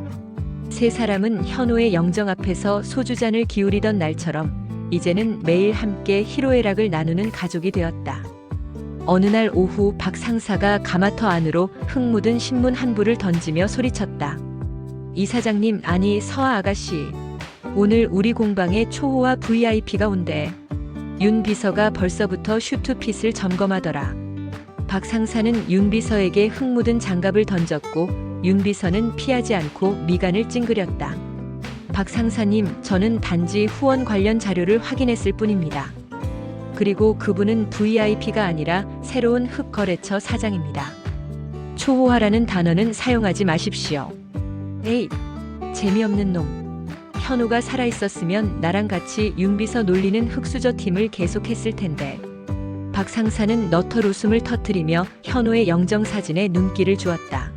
세 사람은 현호의 영정 앞에서 소주잔을 기울이던 날처럼 이제는 매일 함께 희로애락을 나누는 가족이 되었다. 어느 날 오후 박 상사가 가마터 안으로 흙 묻은 신문 한 부를 던지며 소리쳤다. 이 사장님, 아니 서아 아가씨, 오늘 우리 공방에 초호화 VIP가 온대. 윤 비서가 벌써부터 슈트핏을 점검하더라. 박 상사는 윤 비서에게 흙 묻은 장갑을 던졌고 윤 비서는 피하지 않고 미간을 찡그렸다. 박 상사님, 저는 단지 후원 관련 자료를 확인했을 뿐입니다. 그리고 그분은 VIP가 아니라 새로운 흙거래처 사장입니다. 초호화라는 단어는 사용하지 마십시오. 에이, 재미없는 놈. 현호가 살아있었으면 나랑 같이 윤 비서 놀리는 흙수저 팀을 계속했을 텐데. 박 상사는 너털 웃음을 터뜨리며 현호의 영정사진에 눈길을 주었다.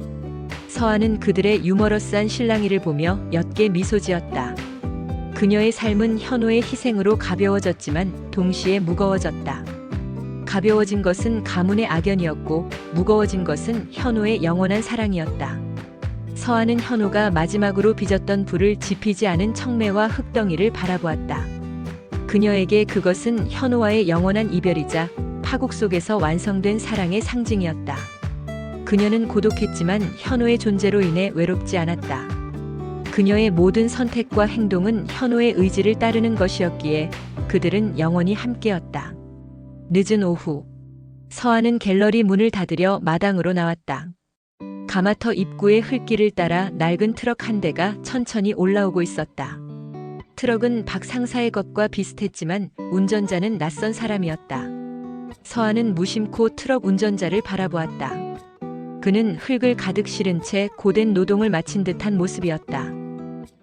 서아는 그들의 유머러스한 실랑이를 보며 옅게 미소 지었다. 그녀의 삶은 현호의 희생으로 가벼워졌지만 동시에 무거워졌다. 가벼워진 것은 가문의 악연이었고 무거워진 것은 현호의 영원한 사랑이었다. 서아는 현호가 마지막으로 빚었던 불을 지피지 않은 청매와 흙덩이를 바라보았다. 그녀에게 그것은 현호와의 영원한 이별이자 파국 속에서 완성된 사랑의 상징이었다. 그녀는 고독했지만 현호의 존재로 인해 외롭지 않았다. 그녀의 모든 선택과 행동은 현호의 의지를 따르는 것이었기에 그들은 영원히 함께였다. 늦은 오후, 서아는 갤러리 문을 닫으려 마당으로 나왔다. 가마터 입구의 흙길을 따라 낡은 트럭 한 대가 천천히 올라오고 있었다. 트럭은 박 상사의 것과 비슷했지만 운전자는 낯선 사람이었다. 서아는 무심코 트럭 운전자를 바라보았다. 그는 흙을 가득 실은 채 고된 노동을 마친 듯한 모습이었다.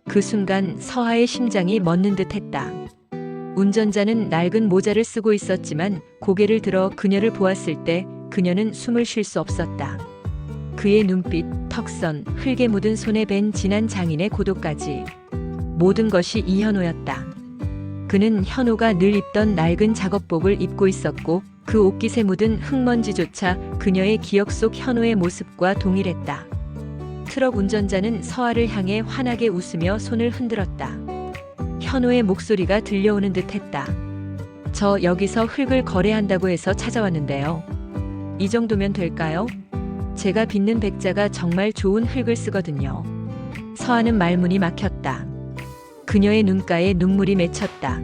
그 순간 서아의 심장이 멎는 듯했다. 운전자는 낡은 모자를 쓰고 있었지만 고개를 들어 그녀를 보았을 때 그녀는 숨을 쉴 수 없었다. 그의 눈빛, 턱선, 흙에 묻은 손에 밴 진한 장인의 고도까지 모든 것이 이현호였다. 그는 현호가 늘 입던 낡은 작업복을 입고 있었고 그 옷깃에 묻은 흙먼지조차 그녀의 기억 속 현호의 모습과 동일했다. 트럭 운전자는 서아를 향해 환하게 웃으며 손을 흔들었다. 현호의 목소리가 들려오는 듯했다. 저 여기서 흙을 거래한다고 해서 찾아왔는데요. 이 정도면 될까요? 제가 빚는 백자가 정말 좋은 흙을 쓰거든요. 서아는 말문이 막혔다. 그녀의 눈가에 눈물이 맺혔다.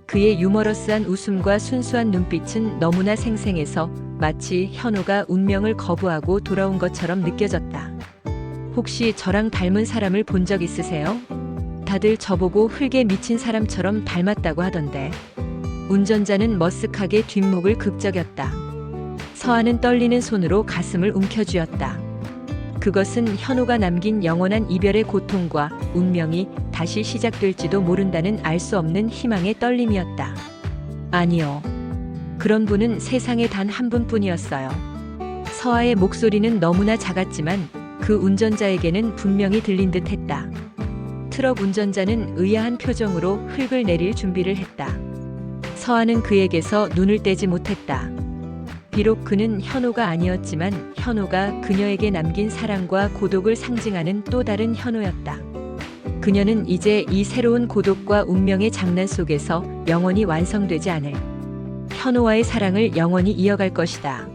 그의 유머러스한 웃음과 순수한 눈빛은 너무나 생생해서 마치 현호가 운명을 거부하고 돌아온 것처럼 느껴졌다. 혹시 저랑 닮은 사람을 본 적 있으세요? 다들 저보고 흙에 미친 사람처럼 닮았다고 하던데. 운전자는 머쓱하게 뒷목을 극적였다. 서아는 떨리는 손으로 가슴을 움켜쥐었다. 그것은 현호가 남긴 영원한 이별의 고통과 운명이 다시 시작될지도 모른다는 알 수 없는 희망의 떨림이었다. 아니요. 그런 분은 세상에 단 한 분뿐이었어요. 서아의 목소리는 너무나 작았지만 그 운전자에게는 분명히 들린 듯했다. 트럭 운전자는 의아한 표정으로 흙을 내릴 준비를 했다. 서아는 그에게서 눈을 떼지 못했다. 비록 그는 현호가 아니었지만 현호가 그녀에게 남긴 사랑과 고독을 상징하는 또 다른 현호였다. 그녀는 이제 이 새로운 고독과 운명의 장난 속에서 영원히 완성되지 않을 현호와의 사랑을 영원히 이어갈 것이다.